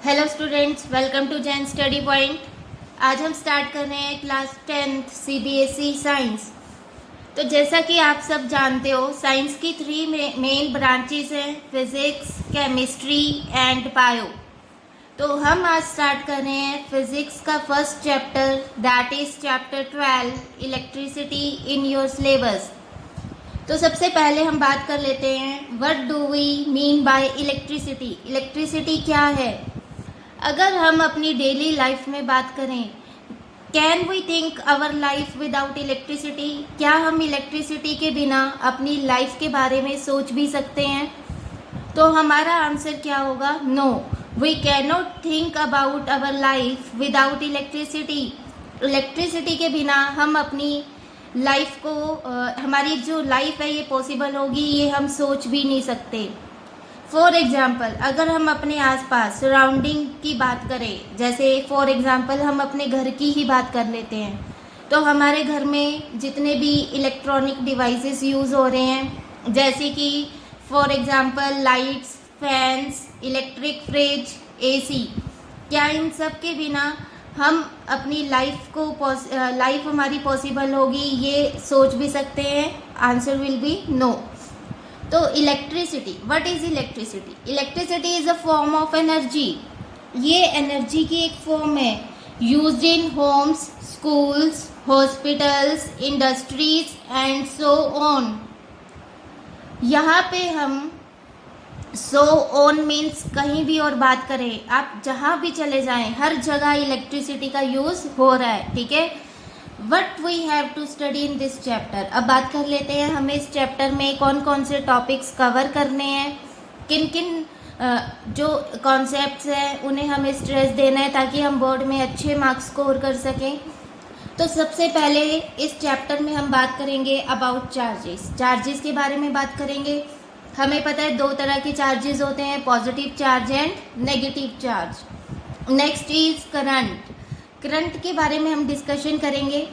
Hello students, welcome to Jain study point. आज हम start कर रहे हैं क्लास 10th सीबीएसई साइंस। तो जैसा कि आप सब जानते हो, साइंस की 3 मेन ब्रांचेस हैं, फिजिक्स, केमिस्ट्री एंड बायो। तो हम आज स्टार्ट कर रहे हैं फिजिक्स का first chapter, that is chapter 12, electricity in your syllabus. तो सबसे पहले हम बात कर लेते हैं, what do we mean by electricity. Electricity क्या है? अगर हम अपनी डेली लाइफ में बात करें, can we think our life without electricity? क्या हम इलेक्ट्रिसिटी के बिना अपनी लाइफ के बारे में सोच भी सकते हैं? तो हमारा आंसर क्या होगा? No, we can not think about our life without electricity. Electricity के बिना हम अपनी लाइफ को हमारी जो लाइफ है ये पॉसिबल होगी, ये हम सोच भी नहीं सकते। फॉर एग्ज़ाम्पल, अगर हम अपने आसपास सराउंडिंग की बात करें, जैसे फॉर एग्ज़ाम्पल हम अपने घर की ही बात कर लेते हैं, तो हमारे घर में जितने भी इलेक्ट्रॉनिक डिवाइसेस यूज़ हो रहे हैं, जैसे कि for example lights, fans, electric fridge, AC, क्या इन सब के बिना हम अपनी लाइफ हमारी पॉसिबल होगी, ये सोच भी सकते हैं? Answer will be no. तो electricity, what is electricity? Electricity is a form of energy. ये एनर्जी की एक फॉर्म है, used in homes, schools, hospitals, industries and so on. यहाँ पे हम सो ऑन मीन्स कहीं भी और बात करें, आप जहाँ भी चले जाएं, हर जगह इलेक्ट्रिसिटी का यूज़ हो रहा है, ठीक है। What we have to study in this chapter. अब बात कर लेते हैं, हमें इस चैप्टर में कौन कौन से टॉपिक्स कवर करने हैं, किन किन जो कॉन्सेप्ट्स हैं उन्हें हमें स्ट्रेस देना है ताकि हम बोर्ड में अच्छे मार्क्स स्कोर कर सकें। तो सबसे पहले इस चैप्टर में हम बात करेंगे अबाउट चार्जेस। चार्जेस के बारे में बात करेंगे। हमें पता है 2 तरह के चार्जेस होते हैं, positive charge and negative charge. Next is current. Current के बारे में हम डिस्कशन करेंगे।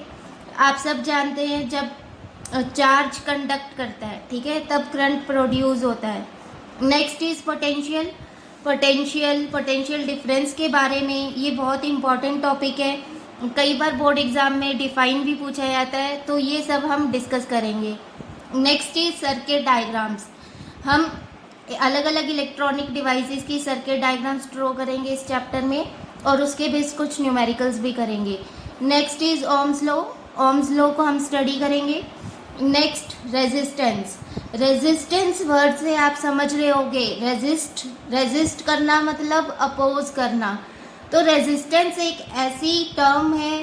आप सब जानते हैं जब चार्ज कंडक्ट करता है, ठीक है, तब करंट प्रोड्यूस होता है। Next is potential. Potential difference के बारे में, ये बहुत इंपॉर्टेंट टॉपिक है, कई बार बोर्ड एग्जाम में डिफाइन भी पूछा जाता है, तो ये सब हम डिस्कस करेंगे। Next is circuit diagrams. हम अलग अलग इलेक्ट्रॉनिक डिवाइसेस की सर्किट डायग्राम्स ड्रॉ करेंगे इस चैप्टर में, और उसके बेस कुछ न्यूमेरिकल्स भी करेंगे। Next is Ohm's law. Ohm's law को हम स्टडी करेंगे। Next resistance. रेजिस्टेंस वर्ड से आप समझ रहे होंगे, रेजिस्ट करना मतलब अपोज करना। तो रेजिस्टेंस एक ऐसी टर्म है,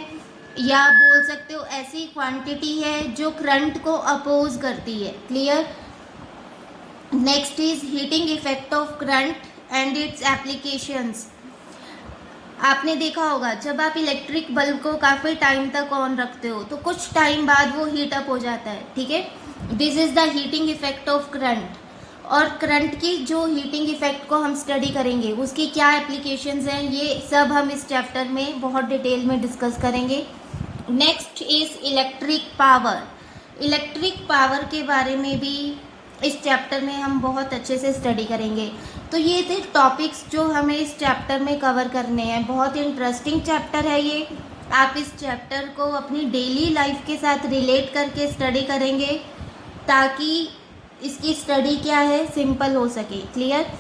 या बोल सकते हो ऐसी क्वांटिटी है जो करंट को अपोज करती है। Clear? Next is heating effect of current and it's applications. आपने देखा होगा जब आप इलेक्ट्रिक बल्ब को काफ़ी टाइम तक ऑन रखते हो तो कुछ टाइम बाद वो हीट अप हो जाता है, ठीक है। This is the heating effect of current. और करंट की जो हीटिंग इफेक्ट को हम स्टडी करेंगे, उसकी क्या एप्लीकेशंस हैं, ये सब हम इस चैप्टर में बहुत डिटेल में डिस्कस करेंगे। Next is electric power. Electric power के बारे में भी इस चैप्टर में हम बहुत अच्छे से स्टडी करेंगे। तो ये थे टॉपिक्स जो हमें इस चैप्टर में कवर करने हैं। बहुत इंटरेस्टिंग चैप्टर है ये। आप इस चैप्टर को अपनी डेली लाइफ के साथ रिलेट करके स्टडी करेंगे ताकि इसकी स्टडी क्या है, सिंपल हो सके। क्लियर?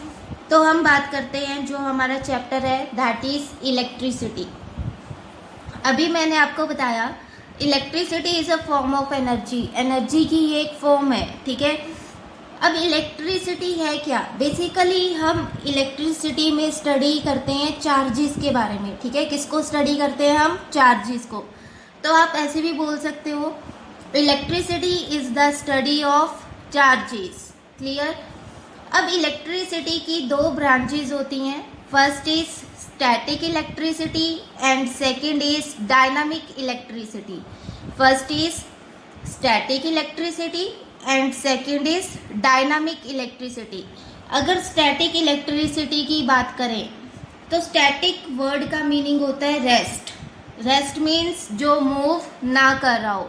तो हम बात करते हैं जो हमारा चैप्टर है, दैट इज़ इलेक्ट्रिसिटी। अभी मैंने आपको बताया electricity is a form of energy. Energy की ये एक फॉर्म है, ठीक है। अब इलेक्ट्रिसिटी है क्या? बेसिकली हम इलेक्ट्रिसिटी में स्टडी करते हैं चार्जेस के बारे में, ठीक है। किसको स्टडी करते हैं हम? चार्जेस को। तो आप ऐसे भी बोल सकते हो, electricity is the study of charges. Clear? अब इलेक्ट्रिसिटी की 2 ब्रांचेज होती हैं। First is static electricity and second is dynamic electricity. First is static electricity and second is dynamic electricity. अगर स्टैटिक इलेक्ट्रिसिटी की बात करें तो स्टैटिक वर्ड का मीनिंग होता है रेस्ट। रेस्ट मीन्स जो मूव ना कर रहा हो।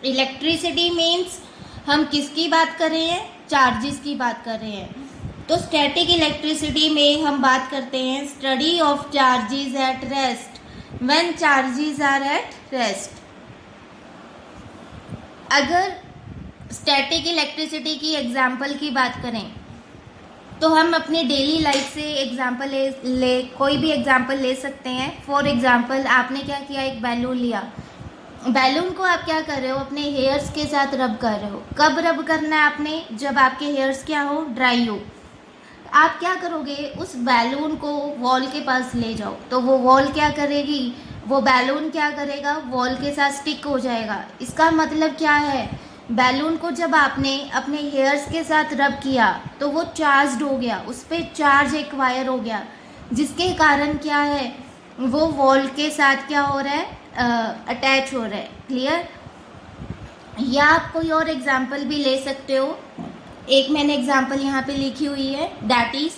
इलेक्ट्रिसिटी मीन्स हम किसकी बात कर रहे हैं? चार्जेस की बात कर रहे हैं। तो स्टैटिक इलेक्ट्रिसिटी में हम बात करते हैं study of charges at rest when charges are at rest. अगर स्टैटिक इलेक्ट्रिसिटी की एग्जांपल की बात करें तो हम अपनी डेली लाइफ से एग्जांपल कोई भी एग्जांपल ले सकते हैं। फॉर एग्जांपल आपने क्या किया, एक बैलून लिया, बैलून को आप क्या कर रहे हो, अपने हेयर्स के साथ रब कर रहे हो। कब रब करना है आपने, जब आपके हेयर्स क्या हो, ड्राई हो। आप क्या करोगे, उस बैलून को वॉल के पास ले जाओ, तो वो वॉल क्या करेगी, वो बैलून क्या करेगा, वॉल के साथ स्टिक हो जाएगा। इसका मतलब क्या है, बैलून को जब आपने अपने हेयर्स के साथ रब किया तो वो चार्ज्ड हो गया, उस पर चार्ज एक्वायर हो गया, जिसके कारण क्या है, वो वॉल के साथ क्या हो रहा है, अटैच हो रहा है। क्लियर। या आप कोई और एग्जाम्पल भी ले सकते हो। एक मैंने एग्जाम्पल यहाँ पे लिखी हुई है, that is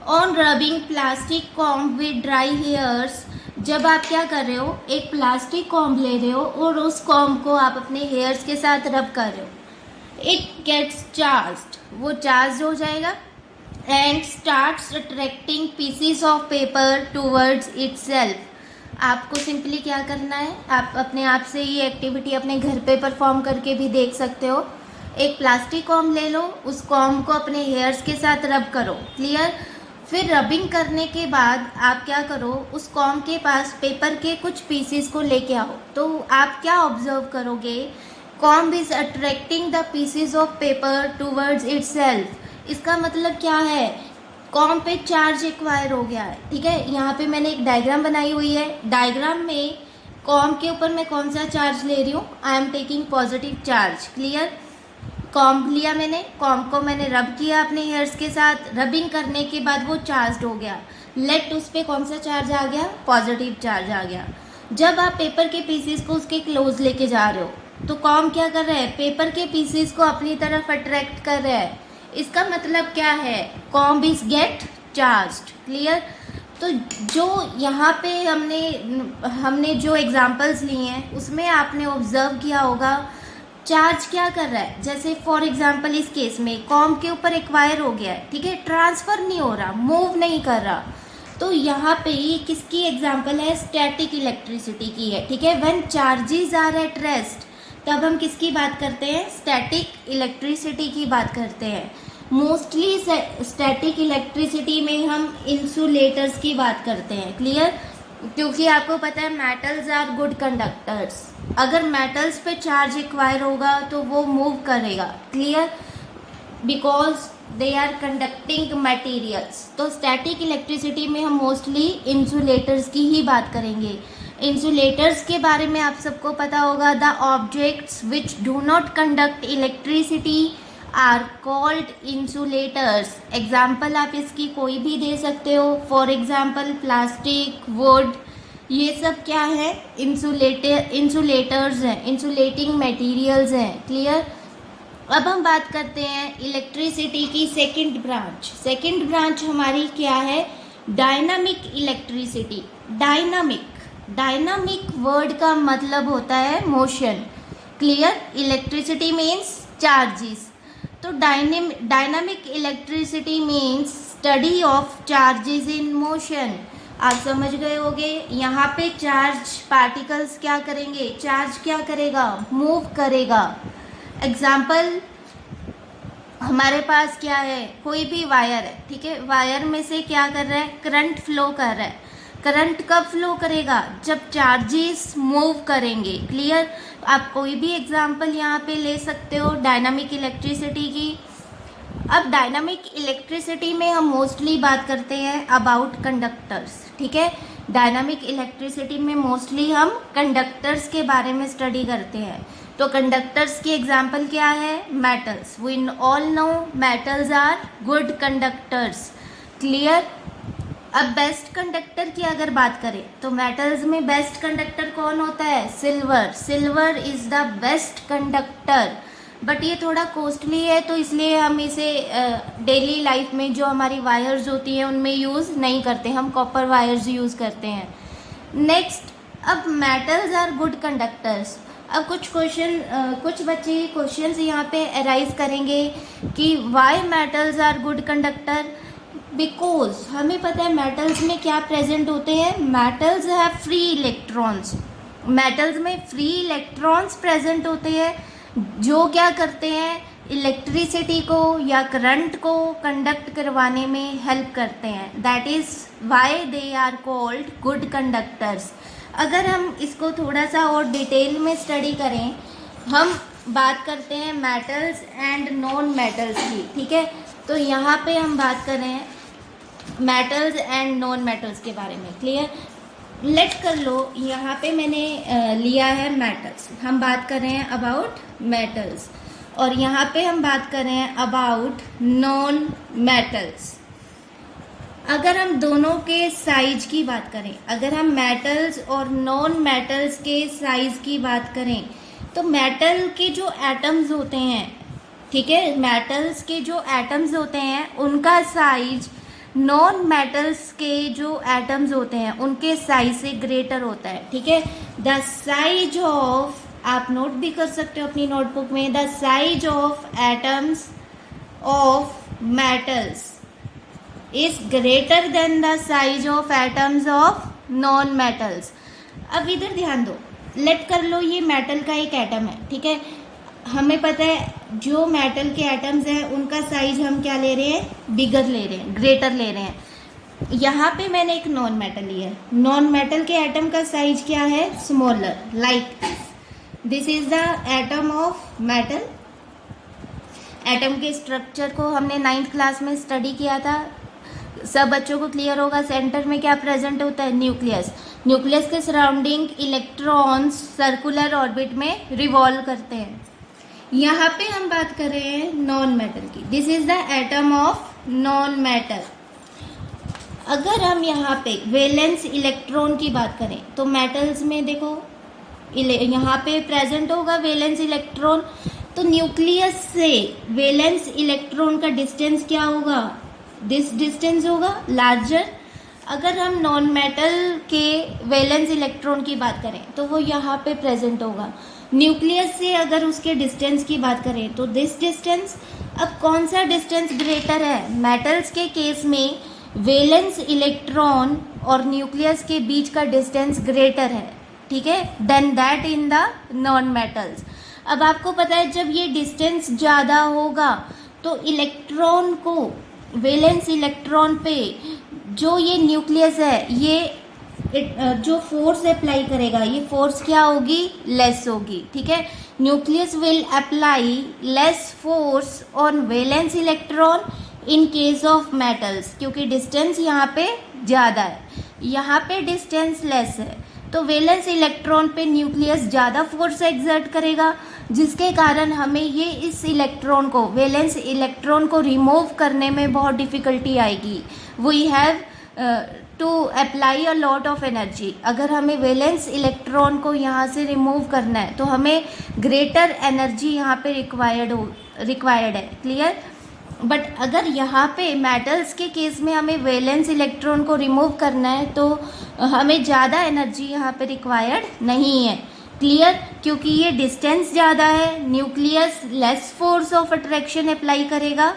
on rubbing plastic comb with dry hairs. जब आप क्या कर रहे हो, एक प्लास्टिक कॉम्ब ले रहे हो और उस कॉम्ब को आप अपने हेयर्स के साथ रब कर रहे हो, इट गेट्स चार्ज्ड, वो चार्ज हो जाएगा and starts attracting pieces of paper towards itself. आपको सिंपली क्या करना है, आप अपने आप से ये एक्टिविटी अपने घर पे परफॉर्म करके भी देख सकते हो। एक प्लास्टिक कॉम्ब ले लो, उस कॉम्ब को अपने हेयर्स के साथ रब करो। क्लियर। फिर रबिंग करने के बाद आप क्या करो, उस कॉम्ब के पास पेपर के कुछ पीसीस को लेके आओ, तो आप क्या ऑब्जर्व करोगे, comb is attracting the pieces of paper towards itself. इसका मतलब क्या है, कॉम्ब पे चार्ज एक्वायर हो गया है। ठीक है, यहाँ पे मैंने एक डायग्राम बनाई हुई है। डायग्राम में कॉम्ब के ऊपर मैं कौन सा चार्ज ले रही हूँ, I am taking positive charge. Clear. Comb लिया मैंने, कॉम्ब को मैंने रब किया अपने हेयर्स के साथ, रबिंग करने के बाद वो चार्ज हो गया। लेट उस पर कौन सा चार्ज आ गया, पॉजिटिव चार्ज आ गया। जब आप पेपर के पीसीस को उसके क्लोज लेके जा रहे हो तो कॉम्ब क्या कर रहा है, पेपर के पीसीस को अपनी तरफ अट्रैक्ट कर रहा है। इसका मतलब क्या है, comb is get charged. Clear. तो जो यहाँ पे हमने जो एग्जांपल्स लिए हैं उसमें आपने ऑब्जर्व किया होगा चार्ज क्या कर रहा है। जैसे फॉर एग्जांपल इस केस में कॉम्ब के ऊपर एक्वायर हो गया है, ठीक है, ट्रांसफ़र नहीं हो रहा, मूव नहीं कर रहा। तो यहाँ पे ये किसकी एग्जांपल है, स्टैटिक इलेक्ट्रिसिटी की है। ठीक है, when charges are at rest, तब हम किसकी बात करते हैं, स्टैटिक इलेक्ट्रिसिटी की बात करते हैं। मोस्टली स्टैटिक इलेक्ट्रिसिटी में हम इंसुलेटर्स की बात करते हैं। क्लियर। क्योंकि आपको पता है मेटल्स आर गुड कंडक्टर्स, अगर मेटल्स पे चार्ज एक्वायर होगा तो वो मूव करेगा। Clear. Because they are conducting materials. तो स्टैटिक इलेक्ट्रिसिटी में हम मोस्टली इंसुलेटर्स की ही बात करेंगे। इंसुलेटर्स के बारे में आप सबको पता होगा, the objects which do not conduct electricity are called insulators. Example आप इसकी कोई भी दे सकते हो, फॉर एग्जाम्पल प्लास्टिक, वुड, ये सब क्या है, इंसुलेटर्स हैं, इंसुलेटिंग मटेरियल्स हैं। क्लियर। अब हम बात करते हैं इलेक्ट्रिसिटी की सेकंड ब्रांच। सेकंड ब्रांच हमारी क्या है, डायनामिक इलेक्ट्रिसिटी। डायनामिक वर्ड का मतलब होता है motion. Clear. Electricity means charges, तो dynamic electricity means study of charges in motion. आप समझ गए होंगे, यहाँ पे चार्ज पार्टिकल्स क्या करेंगे, चार्ज क्या करेगा, मूव करेगा। एग्जाम्पल हमारे पास क्या है, कोई भी वायर है, ठीक है, वायर में से क्या कर रहा है, करंट फ्लो कर रहा है। करंट कब फ्लो करेगा, जब चार्जेस मूव करेंगे। क्लियर। आप कोई भी एग्जांपल यहाँ पे ले सकते हो डायनामिक इलेक्ट्रिसिटी की। अब डायनामिक इलेक्ट्रिसिटी में हम मोस्टली बात करते हैं अबाउट कंडक्टर्स। ठीक है, डायनामिक इलेक्ट्रिसिटी में मोस्टली हम कंडक्टर्स के बारे में स्टडी करते हैं। तो कंडक्टर्स की एग्जांपल क्या है, metals. We all know metals are good conductors. Clear. अब बेस्ट कंडक्टर की अगर बात करें तो मेटल्स में बेस्ट कंडक्टर कौन होता है, silver. Silver is the best conductor, but ये थोड़ा कॉस्टली है, तो इसलिए हम इसे डेली लाइफ में जो हमारी वायर्स होती हैं उनमें यूज़ नहीं करते, हम कॉपर वायर्स यूज़ करते हैं। नेक्स्ट, अब मेटल्स आर गुड कंडक्टर्स, अब कुछ बच्चे क्वेश्चंस यहाँ पे अराइज करेंगे कि why metals are good conductor. Because हमें पता है मेटल्स में क्या प्रेजेंट होते हैं, metals have free electrons. Metals में फ्री इलेक्ट्रॉन्स प्रेजेंट होते हैं जो क्या करते हैं, इलेक्ट्रिसिटी को या करंट को कंडक्ट करवाने में हेल्प करते हैं। That is why they are called good conductors. अगर हम इसको थोड़ा सा और डिटेल में स्टडी करें, हम बात करते हैं मेटल्स एंड नॉन मेटल्स की, ठीक है। तो यहाँ पे हम बात कर रहे हैं मेटल्स एंड नॉन मेटल्स के बारे में। क्लियर? लेट कर लो, यहाँ पे मैंने लिया है मेटल्स, हम बात कर रहे हैं अबाउट मेटल्स, और यहाँ पे हम बात कर रहे हैं अबाउट नॉन मेटल्स। अगर हम दोनों के साइज की बात करें, अगर हम मेटल्स और नॉन मेटल्स के साइज की बात करें, तो मेटल के जो एटम्स होते हैं, ठीक है, मेटल्स के जो एटम्स होते हैं उनका साइज नॉन मेटल्स के जो एटम्स होते हैं उनके साइज से ग्रेटर होता है, ठीक है। द साइज ऑफ, आप नोट भी कर सकते हो अपनी नोटबुक में, the size of atoms of metals is greater than the size of atoms of non metals. अब इधर ध्यान दो, लेट कर लो ये मेटल का एक एटम है, ठीक है। हमें पता है जो मेटल के एटम्स हैं उनका साइज हम क्या ले रहे हैं, बिगर ले रहे हैं, ग्रेटर ले रहे हैं। यहाँ पे मैंने एक नॉन मेटल लिया है, नॉन मेटल के एटम का साइज क्या है, smaller, like this is the atom of metal. Atom के स्ट्रक्चर को हमने 9th क्लास में स्टडी किया था, सब बच्चों को क्लियर होगा। सेंटर में क्या प्रेजेंट होता है, न्यूक्लियस। न्यूक्लियस के सराउंडिंग इलेक्ट्रॉन्स सर्कुलर ऑर्बिट में रिवॉल्व करते हैं। यहाँ पे हम बात कर रहे हैं नॉन मेटल की, this is the atom of non metal. अगर हम यहाँ पे वैलेंस इलेक्ट्रॉन की बात करें तो मेटल्स में देखो यहाँ पे प्रेजेंट होगा वैलेंस इलेक्ट्रॉन, तो न्यूक्लियस से वैलेंस इलेक्ट्रॉन का डिस्टेंस क्या होगा, दिस डिस्टेंस होगा लार्जर। अगर हम नॉन मेटल के वैलेंस इलेक्ट्रॉन की बात करें तो वो यहाँ पे प्रेजेंट होगा। न्यूक्लियस से अगर उसके डिस्टेंस की बात करें तो दिस डिस्टेंस। अब कौन सा डिस्टेंस ग्रेटर है, मेटल्स के केस में वैलेंस इलेक्ट्रॉन और न्यूक्लियस के बीच का डिस्टेंस ग्रेटर है, ठीक है, then that in the non metals. अब आपको पता है जब ये डिस्टेंस ज़्यादा होगा तो इलेक्ट्रॉन को, वैलेंस इलेक्ट्रॉन पे जो ये न्यूक्लियस है ये जो फोर्स अप्लाई करेगा, ये फोर्स क्या होगी, लेस होगी, ठीक है। Nucleus will apply less force on valence electron in case of metals, क्योंकि डिस्टेंस यहाँ पे ज़्यादा है, यहाँ पे डिस्टेंस लेस है, तो वैलेंस इलेक्ट्रॉन पे न्यूक्लियस ज़्यादा फोर्स एक्सर्ट करेगा, जिसके कारण हमें ये इस इलेक्ट्रॉन को, वैलेंस इलेक्ट्रॉन को रिमूव करने में बहुत डिफ़िकल्टी आएगी। We have to apply a lot of energy. अगर हमें वैलेंस इलेक्ट्रॉन को यहाँ से रिमूव करना है तो हमें ग्रेटर एनर्जी यहाँ पे रिक्वायर्ड है, क्लियर। बट अगर यहाँ पे मेटल्स के केस में हमें वैलेंस इलेक्ट्रॉन को रिमूव करना है तो हमें ज़्यादा एनर्जी यहाँ पे रिक्वायर्ड नहीं है, क्लियर, क्योंकि ये डिस्टेंस ज़्यादा है, nucleus less force of attraction apply करेगा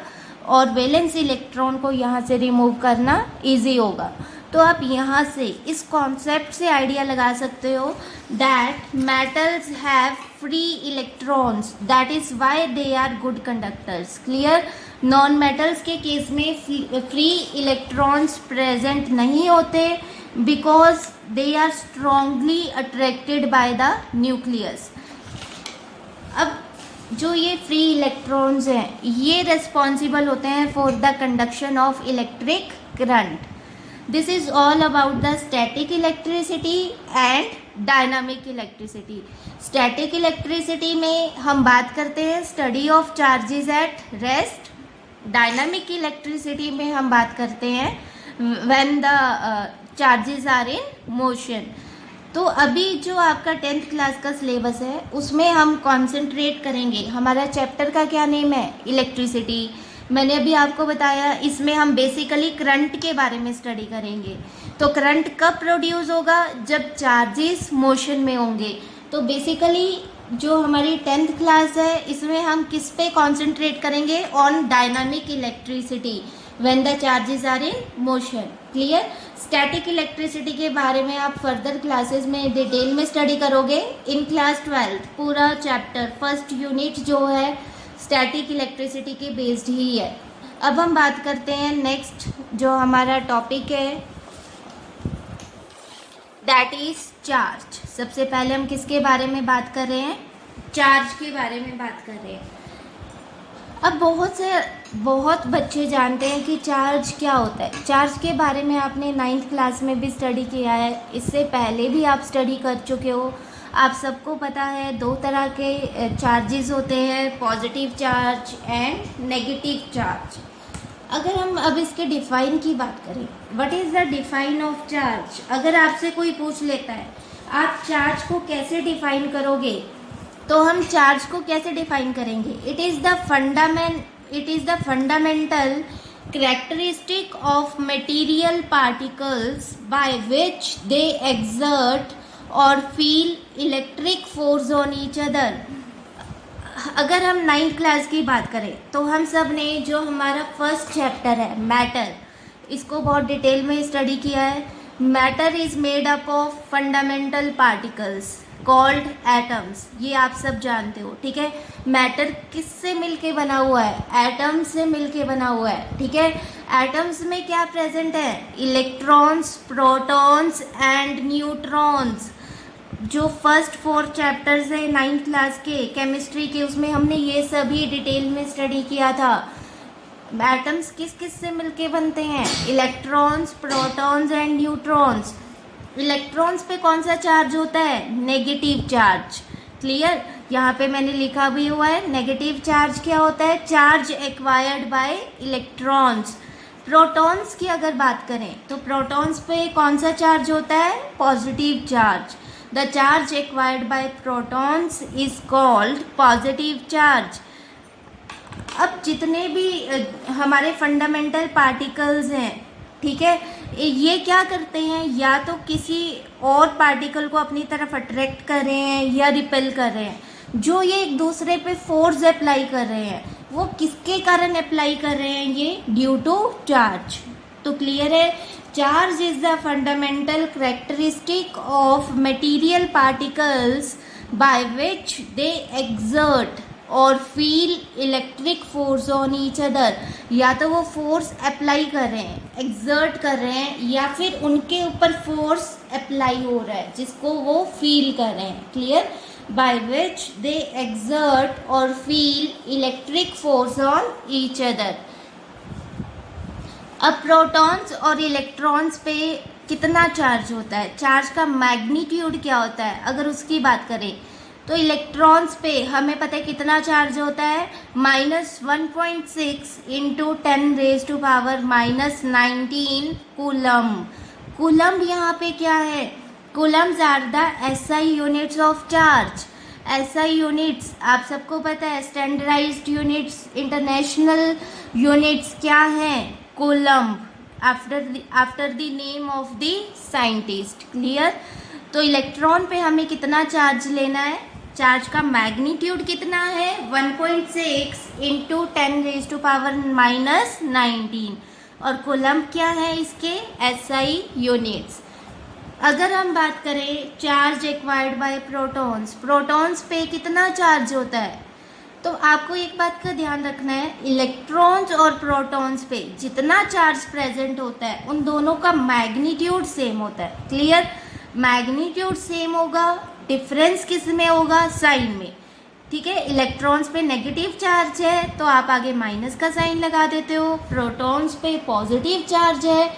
और वैलेंस इलेक्ट्रॉन को यहाँ से रिमूव करना इजी होगा। तो आप यहाँ से इस कॉन्सेप्ट से आइडिया लगा सकते हो that metals have free electrons, that is why they are good conductors, clear. Non metals के केस में फ्री इलेक्ट्रॉन्स प्रेजेंट नहीं होते because they are strongly attracted by the nucleus. अब जो ये फ्री इलेक्ट्रॉन्स हैं ये रिस्पॉन्सिबल होते हैं for the conduction of electric current. This is all about the static electricity and dynamic electricity. Static electricity में हम बात करते हैं study of charges at rest. Dynamic electricity में हम बात करते हैं when the charges are in motion. तो अभी जो आपका 10th क्लास का सिलेबस है उसमें हम कॉन्सेंट्रेट करेंगे, हमारा चैप्टर का क्या नेम है, इलेक्ट्रिसिटी। मैंने अभी आपको बताया इसमें हम बेसिकली करंट के बारे में स्टडी करेंगे। तो करंट कब प्रोड्यूस होगा, जब चार्जेस मोशन में होंगे। तो बेसिकली जो हमारी 10th क्लास है इसमें हम किस पे कंसंट्रेट करेंगे? On dynamic electricity when the charges are in motion. Clear? Static electricity के बारे में आप फर्दर क्लासेस में डिटेल में स्टडी करोगे। इन क्लास 12 पूरा चैप्टर फर्स्ट यूनिट जो है स्टैटिक इलेक्ट्रिसिटी के बेस्ड ही है। अब हम बात करते हैं नेक्स्ट जो हमारा टॉपिक है, दैट इज चार्ज। सबसे पहले हम किसके बारे में बात कर रहे हैं? चार्ज के बारे में बात कर रहे हैं। अब बहुत बच्चे जानते हैं कि चार्ज क्या होता है। चार्ज के बारे में आपने 9th क्लास में भी स्टडी किया है, इससे पहले भी आप स्टडी कर चुके हो। आप सबको पता है 2 तरह के चार्जेस होते हैं, positive charge and negative charge. अगर हम अब इसके डिफाइन की बात करें, what is the define of charge? अगर आपसे कोई पूछ लेता है आप चार्ज को कैसे डिफाइन करोगे, तो हम चार्ज को कैसे डिफाइन करेंगे? It is the fundamental characteristic of material particles by which they exert or feel electric force on each other. अगर हम 9th क्लास की बात करें तो हम सब ने जो हमारा फर्स्ट चैप्टर है मैटर, इसको बहुत डिटेल में स्टडी किया है। Matter is made up of fundamental particles called atoms. ये आप सब जानते हो, ठीक है। मैटर किससे मिलके बना हुआ है? एटम से मिलके बना हुआ है, ठीक है। एटम्स में क्या प्रेजेंट है? Electrons, protons and neutrons. जो फर्स्ट 4 चैप्टर्स है 9th क्लास के केमिस्ट्री के, उसमें हमने ये सभी डिटेल में स्टडी किया था। एटम्स किस किस से मिलके बनते हैं? Electrons, protons and neutrons. Electrons पे कौन सा चार्ज होता है? Negative charge. क्लियर? यहाँ पे मैंने लिखा भी हुआ है नेगेटिव चार्ज क्या होता है? Charge acquired by electrons. Protons की अगर बात करें तो प्रोटॉन्स पे कौन सा चार्ज होता है? Positive charge. The charge acquired by protons is called positive charge। अब जितने भी हमारे फंडामेंटल पार्टिकल्स हैं, ठीक है, ये क्या करते हैं? या तो किसी और पार्टिकल को अपनी तरफ अट्रैक्ट कर रहे हैं या रिपेल कर रहे हैं। जो ये एक दूसरे पे फोर्स अप्लाई कर रहे हैं, वो किसके कारण अप्लाई कर रहे हैं? ये ड्यू टू चार्ज। तो क्लियर है? Charge is the fundamental characteristic of material particles by which they exert or feel electric force on each other. या तो वो फोर्स अप्लाई कर रहे हैं, एक्सर्ट कर रहे हैं, या फिर उनके ऊपर फोर्स अप्लाई हो रहा है जिसको वो फील कर रहे हैं। Clear? By which they exert or feel electric force on each other. अब प्रोटॉन्स और इलेक्ट्रॉन्स पे कितना चार्ज होता है? चार्ज का मैग्नीट्यूड क्या होता है? अगर उसकी बात करें तो इलेक्ट्रॉन्स पे हमें पता है कितना चार्ज होता है? -1.6 इंटू 10⁻⁻19 कूलम। कूलम यहाँ पे क्या है? Coulombs are the SI units of charge. SI units आप सबको पता है, स्टैंडर्डाइज्ड यूनिट्स, इंटरनेशनल यूनिट्स क्या हैं? Coulomb, after the name of the scientist. Clear? तो इलेक्ट्रॉन पे हमें कितना चार्ज लेना है? चार्ज का मैग्नीट्यूड कितना है? 1.6 इंटू 10⁻⁻19। और कूलम क्या है इसके? SI units. अगर हम बात करें charge acquired by protons, protons पे कितना चार्ज होता है? तो आपको एक बात का ध्यान रखना है, इलेक्ट्रॉन्स और प्रोटॉन्स पे जितना चार्ज प्रेजेंट होता है उन दोनों का मैग्नीट्यूड सेम होता है। क्लियर? मैग्नीट्यूड सेम होगा, डिफरेंस किस में होगा? साइन में। ठीक है, इलेक्ट्रॉन्स पे नेगेटिव चार्ज है तो आप आगे माइनस का साइन लगा देते हो, प्रोटॉन्स पे पॉजिटिव चार्ज है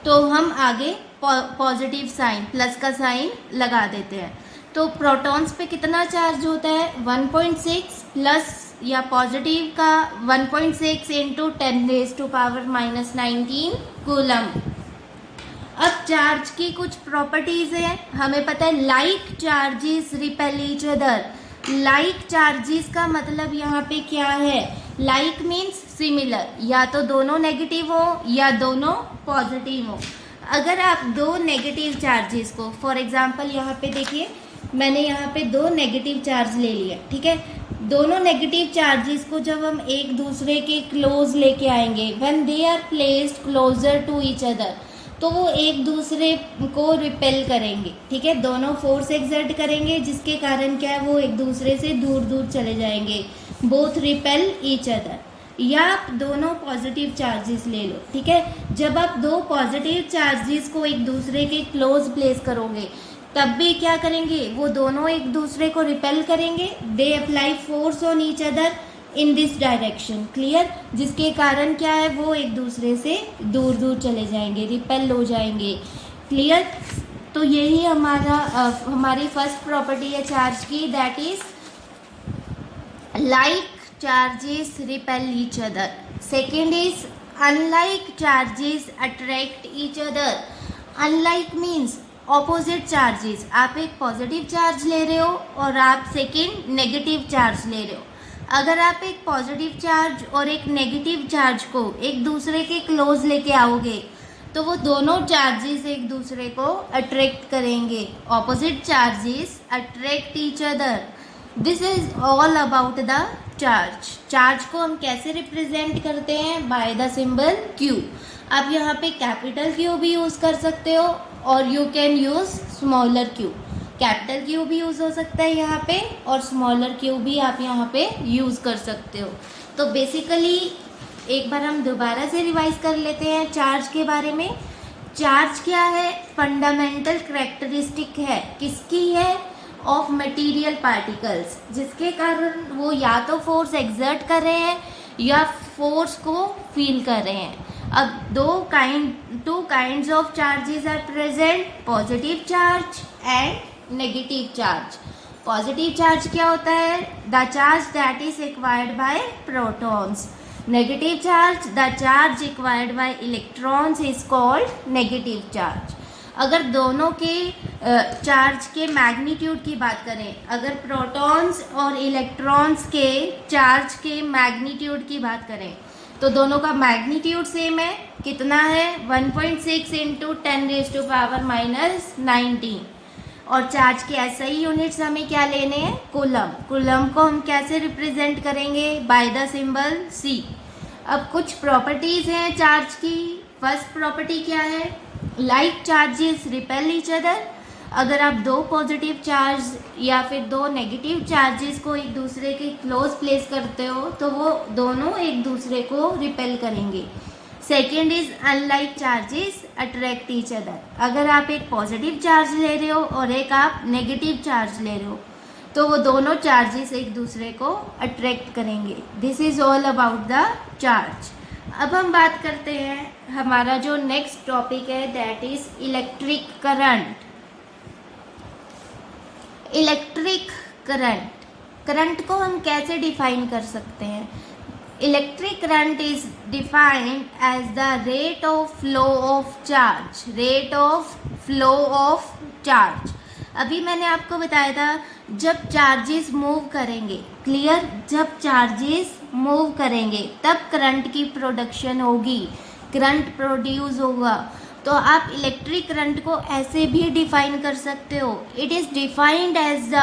तो हम आगे पॉजिटिव साइन प्लस का साइन लगा देते हैं। तो प्रोटॉन्स पे कितना चार्ज होता है? 1.6 प्लस या पॉजिटिव का 1.6 इंटू 10⁻⁻19 कूलम। अब चार्ज की कुछ प्रॉपर्टीज़ हैं, हमें पता है like charges repel each other. Like charges का मतलब यहाँ पे क्या है? लाइक मीन्स सिमिलर, या तो दोनों नेगेटिव हो या दोनों पॉजिटिव हो। अगर आप दो नेगेटिव चार्जेस को, फॉर एग्जांपल यहाँ पे देखिए मैंने यहाँ पे दो नेगेटिव चार्ज ले लिया, ठीक है। दोनों नेगेटिव चार्जेस को जब हम एक दूसरे के क्लोज लेके आएंगे, when they are placed closer to each other, तो वो एक दूसरे को रिपेल करेंगे, ठीक है। दोनों फोर्स एक्सर्ट करेंगे, जिसके कारण क्या है, वो एक दूसरे से दूर दूर चले जाएंगे। Both repel each other. या आप दोनों पॉजिटिव चार्जेस ले लो, ठीक है। जब आप दो पॉजिटिव चार्जेस को एक दूसरे के क्लोज प्लेस करोगे, तब भी क्या करेंगे, वो दोनों एक दूसरे को रिपेल करेंगे। They apply force on each other in this direction, clear. जिसके कारण क्या है, वो एक दूसरे से दूर दूर चले जाएंगे, रिपेल हो जाएंगे, क्लियर। तो यही हमारी फर्स्ट प्रॉपर्टी है चार्ज की, that is like charges repel each other. Second is unlike charges attract each other. Unlike means opposite charges. आप एक पॉजिटिव चार्ज ले रहे हो और आप सेकेंड नेगेटिव चार्ज ले रहे हो। अगर आप एक पॉजिटिव चार्ज और एक नेगेटिव चार्ज को एक दूसरे के क्लोज लेके आओगे, तो वो दोनों चार्जेस एक दूसरे को अट्रैक्ट करेंगे। Opposite charges attract each other. This is all about the charge. Charge को हम कैसे रिप्रेजेंट करते हैं, बाय द सिंबल Q। आप यहाँ पे कैपिटल Q भी यूज़ कर सकते हो और you can use smaller Q। Capital Q भी यूज़ हो सकता है यहाँ पे, और स्मॉलर Q भी आप यहाँ पे यूज़ कर सकते हो। तो बेसिकली एक बार हम दोबारा से रिवाइज कर लेते हैं चार्ज के बारे में। चार्ज क्या है, फंडामेंटल करैक्टरिस्टिक है, किसकी है, ऑफ मटेरियल पार्टिकल्स, जिसके कारण वो या तो फोर्स एक्सर्ट कर रहे हैं या फोर्स को फील कर रहे हैं। अब two kinds of charges are present, positive charge and negative charge. Positive charge क्या होता है, the charge that is acquired by protons. Negative charge, the charge acquired by electrons is called negative charge. अगर दोनों के charge के magnitude की बात करें, अगर प्रोटॉन्स और इलेक्ट्रॉन्स के चार्ज के मैग्नीट्यूड की बात करें, तो दोनों का मैग्नीट्यूड सेम है। कितना है, 1.6 इंटू 10⁻⁻19। और चार्ज के ऐसे ही यूनिट्स हमें क्या लेने हैं, कूलम। कूलम को हम कैसे रिप्रेजेंट करेंगे, बाय द सिंबल C। अब कुछ प्रॉपर्टीज़ हैं चार्ज की। फर्स्ट प्रॉपर्टी क्या है, like charges repel each other. अगर आप दो पॉजिटिव चार्ज या फिर दो नेगेटिव चार्जेस को एक दूसरे के क्लोज प्लेस करते हो, तो वो दोनों एक दूसरे को रिपेल करेंगे। Second is unlike charges attract each other. अगर आप एक पॉजिटिव चार्ज ले रहे हो और एक आप नेगेटिव चार्ज ले रहे हो, तो वो दोनों चार्जेस एक दूसरे को अट्रैक्ट करेंगे। This is all about the charge. अब हम बात करते हैं, हमारा जो नेक्स्ट टॉपिक है that is electric current. Electric current, current को हम कैसे डिफाइन कर सकते हैं। Electric current is defined as the rate of flow of charge. Rate of flow of charge, अभी मैंने आपको बताया था, जब चार्जेस मूव करेंगे, क्लियर, जब चार्जेस मूव करेंगे तब करंट की प्रोडक्शन होगी, करंट प्रोड्यूस होगा। तो आप इलेक्ट्रिक करंट को ऐसे भी डिफाइन कर सकते हो, it is defined as the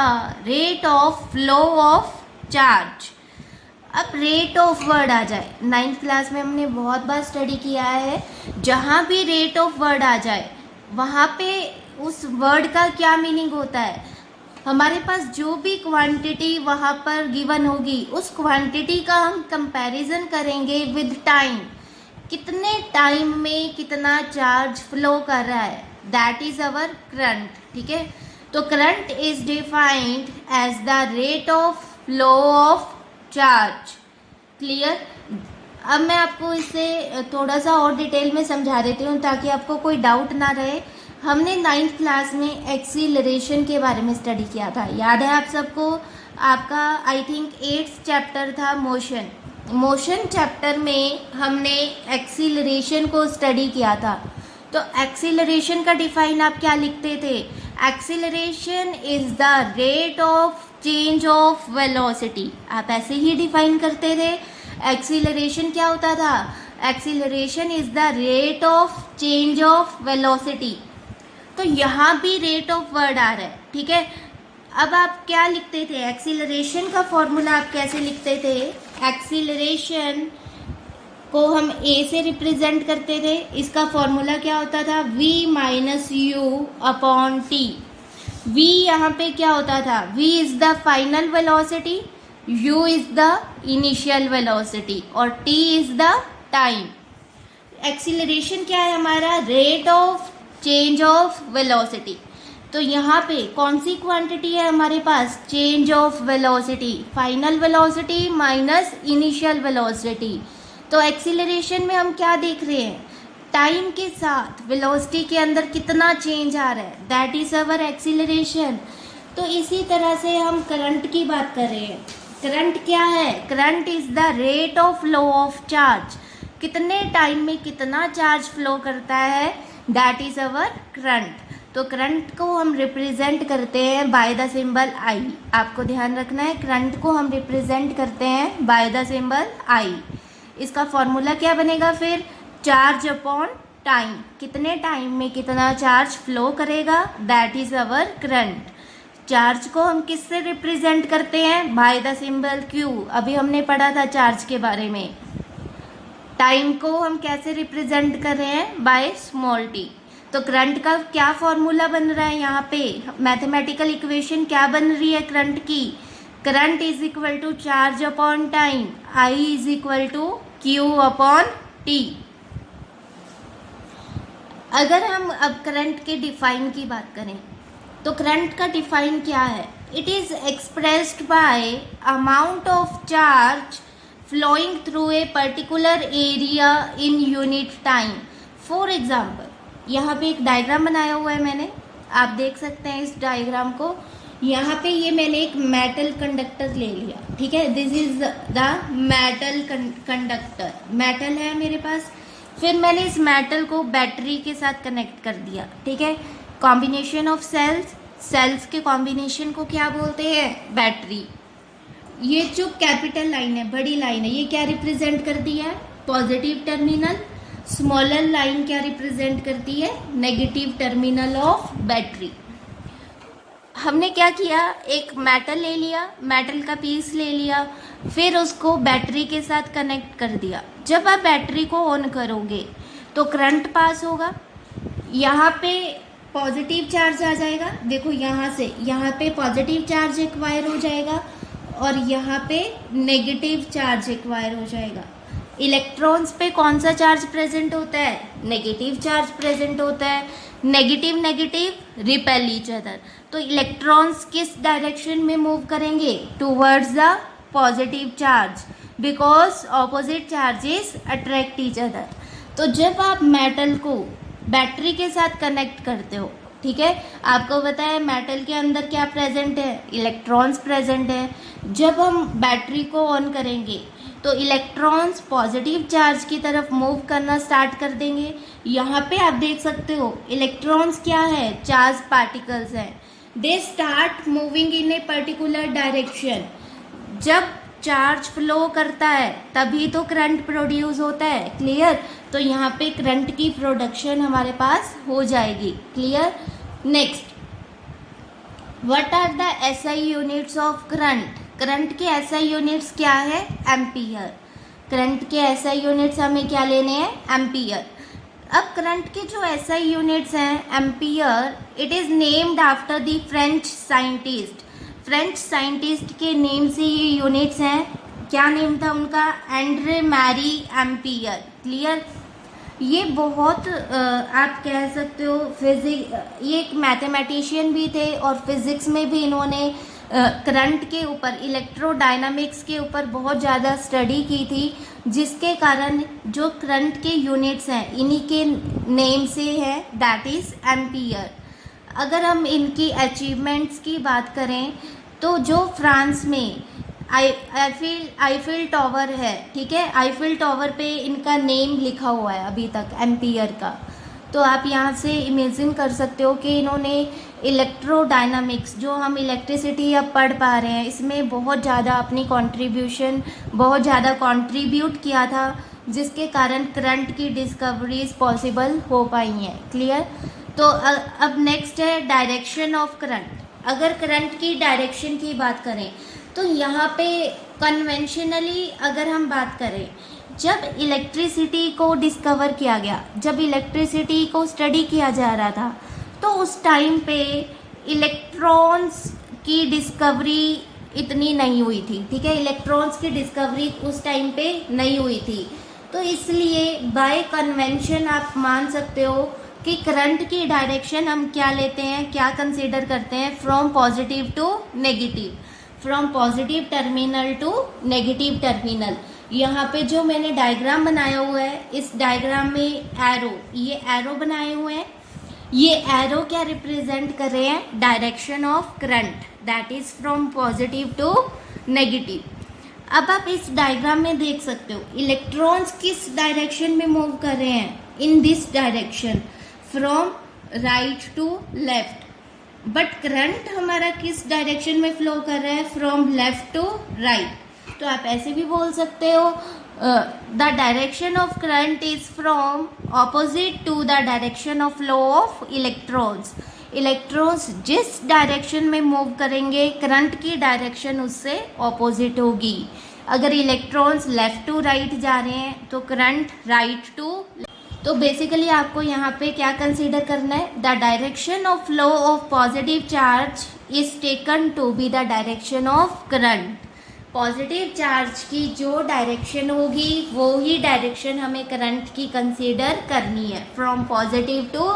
rate of flow of charge. अब रेट ऑफ वर्ड आ जाए, 9th क्लास में हमने बहुत बार स्टडी किया है, जहाँ भी रेट ऑफ वर्ड आ जाए वहाँ पे उस वर्ड का क्या मीनिंग होता है, हमारे पास जो भी क्वांटिटी वहाँ पर गिवन होगी उस क्वांटिटी का हम कंपैरिजन करेंगे विद टाइम, कितने टाइम में कितना चार्ज फ्लो कर रहा है, दैट इज अवर करंट, ठीक है। तो current is defined as the rate of flow of charge, clear. अब मैं आपको इसे थोड़ा सा और डिटेल में समझा देती हूँ ताकि आपको कोई डाउट ना रहे। हमने 9th क्लास में एक्सीलरेशन के बारे में स्टडी किया था, याद है आप सबको। आपका आई थिंक 8th चैप्टर था मोशन। मोशन चैप्टर में हमने एक्सीलरेशन को स्टडी किया था। तो एक्सीलरेशन का डिफाइन आप क्या लिखते थे, acceleration is the rate of change of velocity, आप ऐसे ही डिफाइन करते थे। एक्सीलरेशन क्या होता था, acceleration is the rate of change of velocity. तो यहाँ भी रेट ऑफ वर्ड आ रहा है, ठीक है। अब आप क्या लिखते थे, एक्सीलरेशन का फॉर्मूला आप कैसे लिखते थे? एक्सीलरेशन को हम ए से रिप्रेजेंट करते थे, इसका फॉर्मूला क्या होता था? v minus U upon T. v यहाँ पे क्या होता था? v is the final velocity, u is the initial velocity और t is the time. Acceleration क्या है हमारा? Rate of change of velocity. तो यहाँ पे कौन सी क्वांटिटी है हमारे पास? Change of velocity, final velocity minus initial velocity. तो एक्सीलरेशन में हम क्या देख रहे हैं? टाइम के साथ वेलोसिटी के अंदर कितना चेंज आ रहा है, दैट इज अवर एक्सीलरेशन। तो इसी तरह से हम करंट की बात कर रहे हैं। करंट क्या है? Current is the rate of flow of charge, कितने टाइम में कितना चार्ज फ्लो करता है, दैट इज अवर करंट। तो करंट को हम रिप्रेजेंट करते हैं बाय द सिंबल आई। आपको ध्यान रखना है, करंट को हम रिप्रेजेंट करते हैं बाय द सिंबल आई। इसका फॉर्मूला क्या बनेगा फिर? चार्ज अपॉन टाइम, कितने टाइम में कितना चार्ज फ्लो करेगा, that is our current. Charge को हम किससे रिप्रेजेंट करते हैं? By the symbol Q. अभी हमने पढ़ा था चार्ज के बारे में। टाइम को हम कैसे रिप्रेजेंट कर रहे हैं? By small T. तो करंट का क्या फॉर्मूला बन रहा है यहाँ पे? मैथमेटिकल इक्वेशन क्या बन रही है करंट की? Current is equal to charge upon time, I is equal to q upon t. अगर हम अब करंट के डिफाइन की बात करें तो करंट का डिफाइन क्या है? It is expressed by amount of charge flowing through a particular area in unit time. For example, यहाँ पे एक डायग्राम बनाया हुआ है मैंने, आप देख सकते हैं इस डायग्राम को। यहाँ पे ये मैंने एक मेटल कंडक्टर ले लिया, ठीक है, this is the metal conductor, metal है मेरे पास। फिर मैंने इस मेटल को बैटरी के साथ कनेक्ट कर दिया, ठीक है। कॉम्बिनेशन ऑफ सेल्स, सेल्स के कॉम्बिनेशन को क्या बोलते हैं? बैटरी। ये जो कैपिटल लाइन है, बड़ी लाइन है, ये क्या रिप्रेजेंट करती है? Positive terminal. स्मॉलर लाइन क्या रिप्रेजेंट करती है? Negative terminal of battery. हमने क्या किया? एक मेटल ले लिया, मेटल का पीस ले लिया, फिर उसको बैटरी के साथ कनेक्ट कर दिया। जब आप बैटरी को ऑन करोगे तो करंट पास होगा, यहाँ पे पॉजिटिव चार्ज आ जाएगा, देखो यहाँ से यहाँ पे पॉजिटिव चार्ज एक्वायर हो जाएगा और यहाँ पे नेगेटिव चार्ज एक्वायर हो जाएगा। इलेक्ट्रॉन्स पे कौन सा चार्ज प्रेजेंट होता है? नेगेटिव चार्ज प्रेजेंट होता है। Negative negative repel each other. तो इलेक्ट्रॉन्स किस डायरेक्शन में मूव करेंगे? Towards the positive charge, because opposite charges attract each other. तो जब आप मेटल को बैटरी के साथ कनेक्ट करते हो, ठीक है, आपको पता है मेटल के अंदर क्या प्रेजेंट है? इलेक्ट्रॉन्स प्रेजेंट है। जब हम बैटरी को ऑन करेंगे तो इलेक्ट्रॉन्स पॉजिटिव चार्ज की तरफ मूव करना स्टार्ट कर देंगे। यहाँ पे आप देख सकते हो इलेक्ट्रॉन्स क्या है? चार्ज पार्टिकल्स हैं। They start moving in a particular direction. जब चार्ज फ्लो करता है तभी तो करंट प्रोड्यूस होता है, क्लियर। तो यहाँ पे करंट की प्रोडक्शन हमारे पास हो जाएगी, clear. Next, what are the SI units of current? Current के एसआई यूनिट्स क्या है? एम्पियर। करंट के एसआई यूनिट्स हमें क्या लेने हैं? एम्पियर। अब करंट के जो एसआई यूनिट्स हैं ampere, it is named after the French scientist. French scientist के नेम से ये यूनिट्स हैं। क्या नेम था उनका? Andre Marie Ampere, clear. ये बहुत आप कह सकते हो ये एक मैथमेटिशियन भी थे और फिज़िक्स में भी इन्होंने करंट के ऊपर, इलेक्ट्रोडायनामिक्स के ऊपर बहुत ज़्यादा स्टडी की थी, जिसके कारण जो करंट के यूनिट्स हैं इन्हीं के नेम से है, दैट इज़ एम्पियर। अगर हम इनकी अचीवमेंट्स की बात करें तो जो फ्रांस में आईफिल टावर है, ठीक है, आईफिल टावर पे इनका नेम लिखा हुआ है अभी तक, एम्पियर का। तो आप यहाँ से इमेजिन कर सकते हो कि इन्होंने इलेक्ट्रोडायनामिक्स, जो हम इलेक्ट्रिसिटी अब पढ़ पा रहे हैं, इसमें बहुत ज़्यादा अपनी कंट्रीब्यूशन, बहुत ज़्यादा कंट्रीब्यूट किया था, जिसके कारण करंट की डिस्कवरीज पॉसिबल हो पाई हैं, क्लियर। तो अब नेक्स्ट है डायरेक्शन ऑफ करंट। अगर करंट की डायरेक्शन की बात करें तो यहाँ पे कन्वेंशनली अगर हम बात करें, जब इलेक्ट्रिसिटी को डिस्कवर किया गया, जब इलेक्ट्रिसिटी को स्टडी किया जा रहा था, तो उस टाइम पे इलेक्ट्रॉन्स की डिस्कवरी इतनी नहीं हुई थी, ठीक है। इलेक्ट्रॉन्स की डिस्कवरी उस टाइम पे नहीं हुई थी, तो इसलिए बाय कन्वेंशन आप मान सकते हो कि करंट की डायरेक्शन हम क्या लेते हैं, क्या कंसीडर करते हैं, from positive to negative, from positive terminal to negative terminal. यहाँ पे जो मैंने डायग्राम बनाया हुआ है, इस डायग्राम में एरो, ये एरो बनाए हुए हैं, ये एरो क्या रिप्रेजेंट कर रहे हैं, direction of current, that is from positive to negative. अब आप इस डायग्राम में देख सकते हो इलेक्ट्रॉन्स किस डायरेक्शन में मूव कर रहे हैं, in this direction, from right to left, but current हमारा किस डायरेक्शन में फ्लो कर रहा है, फ्रॉम लेफ्ट टू राइट। तो आप ऐसे भी बोल सकते हो the direction of current is from opposite to the direction of flow of electrons. Electrons जिस डायरेक्शन में मूव करेंगे, करंट की डायरेक्शन उससे ऑपोजिट होगी। अगर इलेक्ट्रॉन्स लेफ्ट टू राइट जा रहे हैं तो करंट राइट टू, तो बेसिकली आपको यहाँ पे क्या कंसीडर करना है, the direction of flow of positive charge is taken to be the direction of current. Positive charge की जो डायरेक्शन होगी वो ही डायरेक्शन हमें करंट की कंसीडर करनी है, फ्रॉम पॉजिटिव टू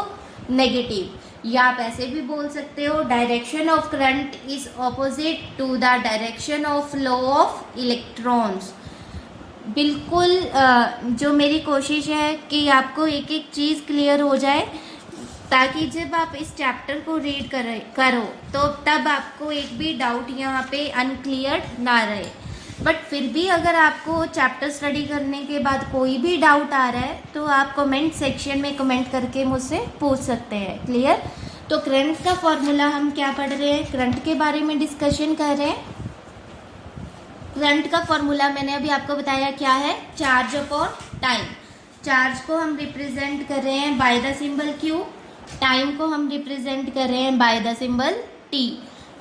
नेगेटिव। या आप ऐसे भी बोल सकते हो direction of current is opposite to the direction of flow of electrons. बिल्कुल जो मेरी कोशिश है कि आपको एक एक चीज़ क्लियर हो जाए, ताकि जब आप इस चैप्टर को रीड करो तो तब आपको एक भी डाउट यहाँ पे अनक्लियर ना रहे। बट फिर भी अगर आपको चैप्टर स्टडी करने के बाद कोई भी डाउट आ रहा है तो आप कमेंट सेक्शन में कमेंट करके मुझसे पूछ सकते हैं। क्लियर? तो करंट का फॉर्मूला हम क्या पढ़ रहे हैं, करंट के बारे में डिस्कशन कर रहे हैं। करंट का फॉर्मूला मैंने अभी आपको बताया क्या है, चार्ज अपॉन टाइम। चार्ज को हम रिप्रेजेंट कर रहे हैं by the symbol Q, time को हम रिप्रेजेंट कर रहे हैं बाय द सिंबल T।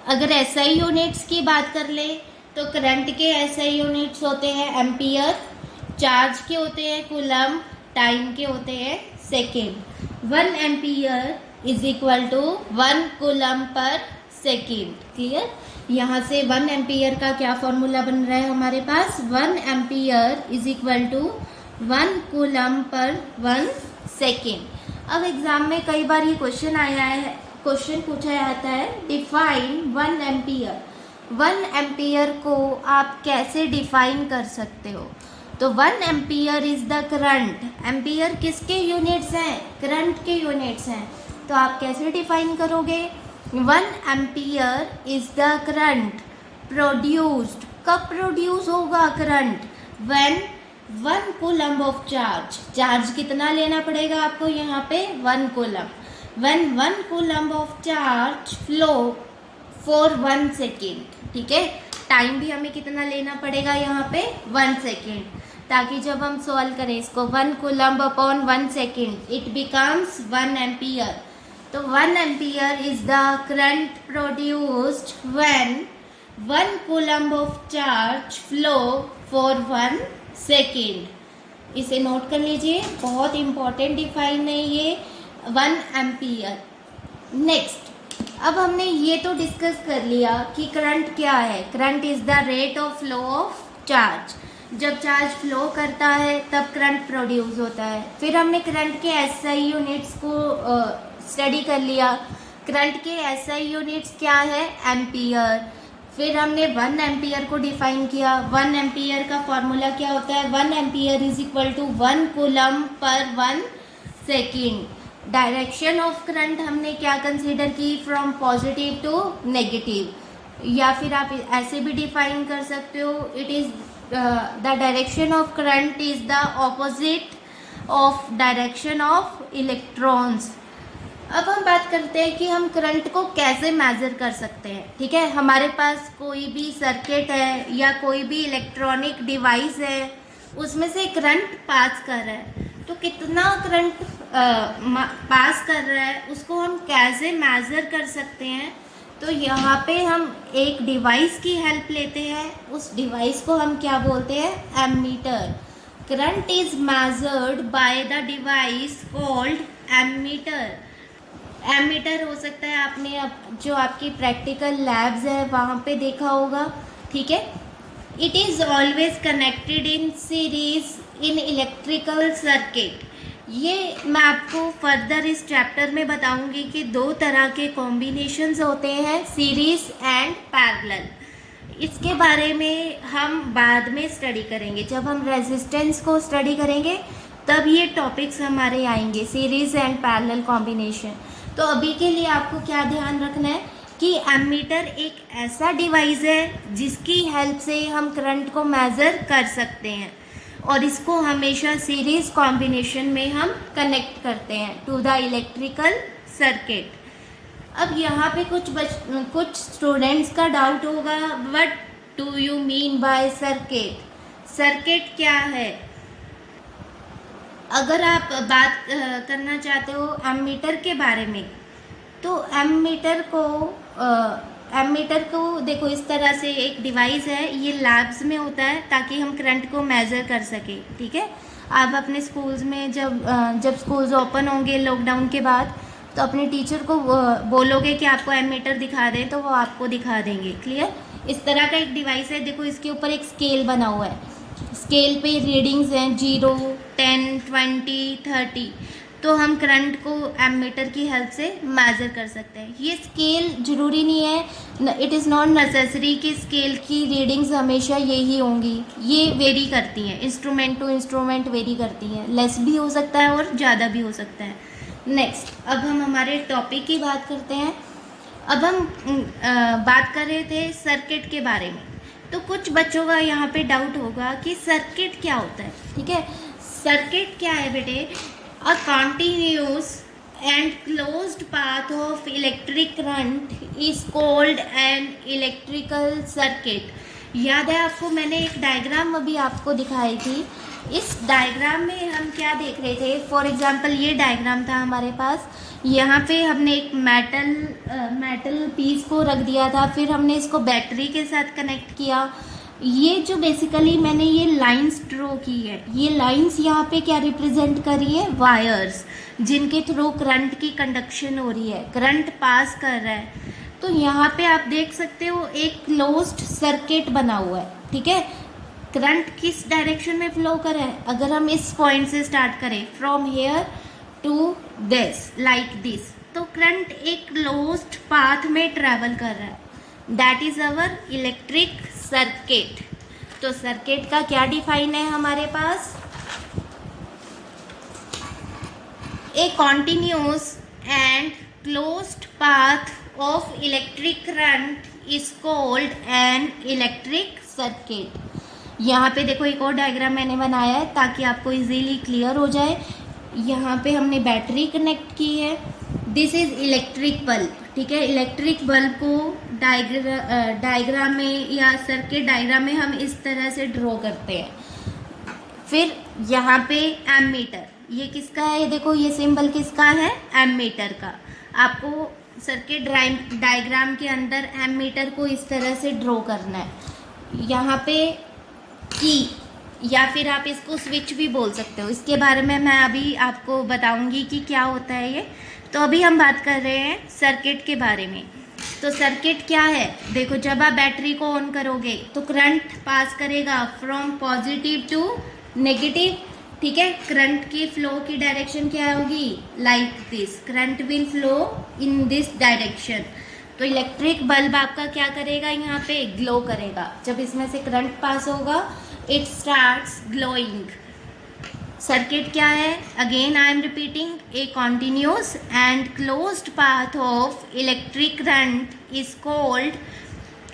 अगर SI यूनिट्स की बात कर ले तो करंट के SI यूनिट्स होते हैं एम्पियर, चार्ज के होते हैं कूलम, टाइम के होते हैं second. 1 ampere is equal to 1 coulomb per second. Clear? यहाँ से 1 एम्पियर का क्या फॉर्मूला बन रहा है हमारे पास, 1 ampere is equal to 1 coulomb per 1 second. अब एग्जाम में कई बार ये क्वेश्चन आया है, क्वेश्चन पूछा जाता है डिफाइन 1 एम्पियर। 1 एम्पियर को आप कैसे डिफाइन कर सकते हो? तो 1 ampere is the current. Ampere किसके यूनिट्स हैं? करंट के यूनिट्स हैं। तो आप कैसे डिफाइन करोगे? 1 ampere is the current produced. कब प्रोड्यूस होगा current? When 1 coulomb of charge. Charge कितना लेना पड़ेगा आपको यहाँ पे? 1 coulomb. When 1 coulomb of charge flow for 1 second. ठीक है, टाइम भी हमें कितना लेना पड़ेगा यहाँ पे? 1 सेकेंड, ताकि जब हम सॉल्व करें इसको 1 coulomb upon 1 second it becomes 1 ampere. तो 1 ampere is the current produced when 1 coulomb of charge flow for 1 second. इसे नोट कर लीजिए, बहुत इंपॉर्टेंट डिफाइन है ये 1 एम्पियर। नेक्स्ट, अब हमने ये तो डिस्कस कर लिया कि करंट क्या है। Current is the rate of flow of charge. जब चार्ज फ्लो करता है तब करंट प्रोड्यूस होता है। फिर हमने करंट के SI यूनिट्स को स्टडी कर लिया। करंट के SI यूनिट्स क्या है? एम्पियर। फिर हमने 1 एम्पियर को डिफाइन किया। 1 एम्पियर का फॉर्मूला क्या होता है? 1 ampere is equal to 1 coulomb per 1 second. Direction of current हमने क्या कंसीडर की? From positive to negative. या फिर आप ऐसे भी डिफाइन कर सकते हो, it is the direction of current is the opposite of direction of electrons. अब हम बात करते हैं कि हम करंट को कैसे मेजर कर सकते हैं। ठीक है, हमारे पास कोई भी सर्किट है या कोई भी इलेक्ट्रॉनिक डिवाइस है, उसमें से करंट पास कर रहा है, तो कितना करंट पास कर रहा है उसको हम कैसे मेजर कर सकते हैं? तो यहाँ पे हम एक डिवाइस की हेल्प लेते हैं, उस डिवाइस को हम क्या बोलते हैं? Ammeter. Current is measured by the device called ammeter. Ammeter हो सकता है आपने जो आपकी प्रैक्टिकल लैब्स है वहाँ पे देखा होगा, ठीक है। It is always connected in series in electrical circuit. ये मैं आपको फर्दर इस चैप्टर में बताऊंगी कि दो तरह के कॉम्बिनेशंस होते हैं, सीरीज एंड पैरेलल। इसके बारे में हम बाद में स्टडी करेंगे, जब हम रेजिस्टेंस को स्टडी करेंगे तब ये टॉपिक्स हमारे आएंगे, सीरीज एंड पैरेलल कॉम्बिनेशन। तो अभी के लिए आपको क्या ध्यान रखना है कि एमीटर एक ऐसा डिवाइस है जिसकी हेल्प से हम करंट को मेज़र कर सकते हैं, और इसको हमेशा सीरीज कॉम्बिनेशन में हम कनेक्ट करते हैं टू द इलेक्ट्रिकल सर्किट। अब यहाँ पे कुछ स्टूडेंट्स का डाउट होगा, what do you mean by circuit? Circuit क्या है? अगर आप बात करना चाहते हो एमीटर के बारे में, तो एमीटर को देखो इस तरह से एक डिवाइस है, ये लैब्स में होता है ताकि हम करंट को मेज़र कर सके, ठीक है। आप अपने स्कूल्स में जब स्कूल्स ओपन होंगे लॉकडाउन के बाद, तो अपने टीचर को बोलोगे कि आपको एमीटर दिखा दें तो वो आपको दिखा देंगे, क्लियर। इस तरह का एक डिवाइस है, देखो इसके ऊपर एक स्केल बना हुआ है, स्केल पे रीडिंग्स हैं 0, 10, 20, 30। तो हम करंट को एमीटर की हेल्प से मेज़र कर सकते हैं। ये स्केल ज़रूरी नहीं है, इट इज़ नॉट नेसेसरी कि स्केल की रीडिंग्स हमेशा यही होंगी, ये वेरी करती हैं, इंस्ट्रूमेंट टू इंस्ट्रूमेंट वेरी करती हैं, लेस भी हो सकता है और ज़्यादा भी हो सकता है। नेक्स्ट, अब हम हमारे टॉपिक की बात करते हैं। अब हम बात कर रहे थे सर्किट के बारे में, तो कुछ बच्चों का यहाँ पे डाउट होगा कि सर्किट क्या होता है, ठीक है। सर्किट क्या है बेटे? A continuous and closed path of electric current is called an electrical circuit। याद है आपको, मैंने एक डायग्राम अभी आपको दिखाई थी। इस डायग्राम में हम क्या देख रहे थे? फॉर एग्जांपल ये डायग्राम था हमारे पास, यहाँ पे हमने एक मेटल पीस को रख दिया था, फिर हमने इसको बैटरी के साथ कनेक्ट किया। ये जो बेसिकली मैंने ये लाइंस ड्रॉ की है, ये लाइंस यहाँ पे क्या रिप्रेजेंट कर रही है? वायर्स, जिनके थ्रू करंट की कंडक्शन हो रही है, करंट पास कर रहा है। तो यहाँ पे आप देख सकते हो एक क्लोज्ड सर्किट बना हुआ है, ठीक है। करंट किस डायरेक्शन में फ्लो कर रहा है? अगर हम इस पॉइंट से स्टार्ट करें, from here to this, like this, तो करंट एक क्लोज्ड पाथ में ट्रैवल कर रहा है, that is our electric circuit. तो सर्किट का क्या डिफाइन है हमारे पास? A continuous and closed path of electric current is called an electric circuit. यहाँ पे देखो एक और डायग्राम मैंने बनाया है ताकि आपको इजीली क्लियर हो जाए। यहाँ पे हमने बैटरी कनेक्ट की है, दिस इज इलेक्ट्रिक बल्ब, ठीक है। इलेक्ट्रिक बल्ब को डायग्राम में या सर्किट डायग्राम में हम इस तरह से ड्रॉ करते हैं। फिर यहाँ पे एमीटर, ये किसका है? ये देखो ये सिंबल किसका है? एमीटर का। आपको सर्किट डायग्राम के अंदर एमीटर को इस तरह से ड्रॉ करना है। यहाँ पे की, या फिर आप इसको स्विच भी बोल सकते हो, इसके बारे में मैं अभी आपको बताऊंगी कि क्या होता है ये। तो अभी हम बात कर रहे हैं सर्किट के बारे में। तो सर्किट क्या है? देखो जब आप बैटरी को ऑन करोगे तो करंट पास करेगा फ्रॉम पॉजिटिव टू नेगेटिव, ठीक है। करंट की फ्लो की डायरेक्शन क्या होगी? Like this, current will flow in this direction. तो इलेक्ट्रिक बल्ब आपका क्या करेगा? यहाँ पे ग्लो करेगा। जब इसमें से करंट पास होगा, इट स्टार्ट्स ग्लोइंग। सर्किट क्या है? Again I am repeating, A continuous and closed path of electric current is called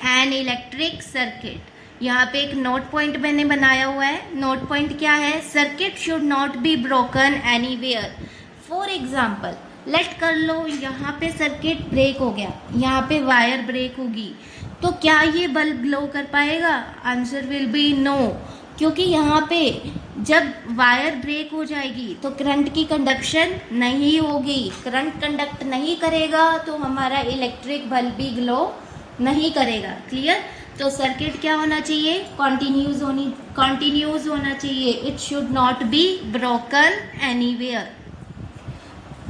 an electric circuit. यहाँ पे एक नोट पॉइंट मैंने बनाया हुआ है। नोट पॉइंट क्या है? Circuit should not be broken anywhere. For example let कर लो यहाँ पे सर्किट ब्रेक हो गया, यहाँ पे वायर ब्रेक होगी, तो क्या ये बल्ब ग्लो कर पाएगा? आंसर विल बी नो, क्योंकि यहाँ पे जब वायर ब्रेक हो जाएगी तो करंट की कंडक्शन नहीं होगी, करंट कंडक्ट नहीं करेगा तो हमारा इलेक्ट्रिक बल्ब भी ग्लो नहीं करेगा। क्लियर? तो सर्किट क्या होना चाहिए? कॉन्टिन्यूज होना चाहिए। It should not be broken anywhere.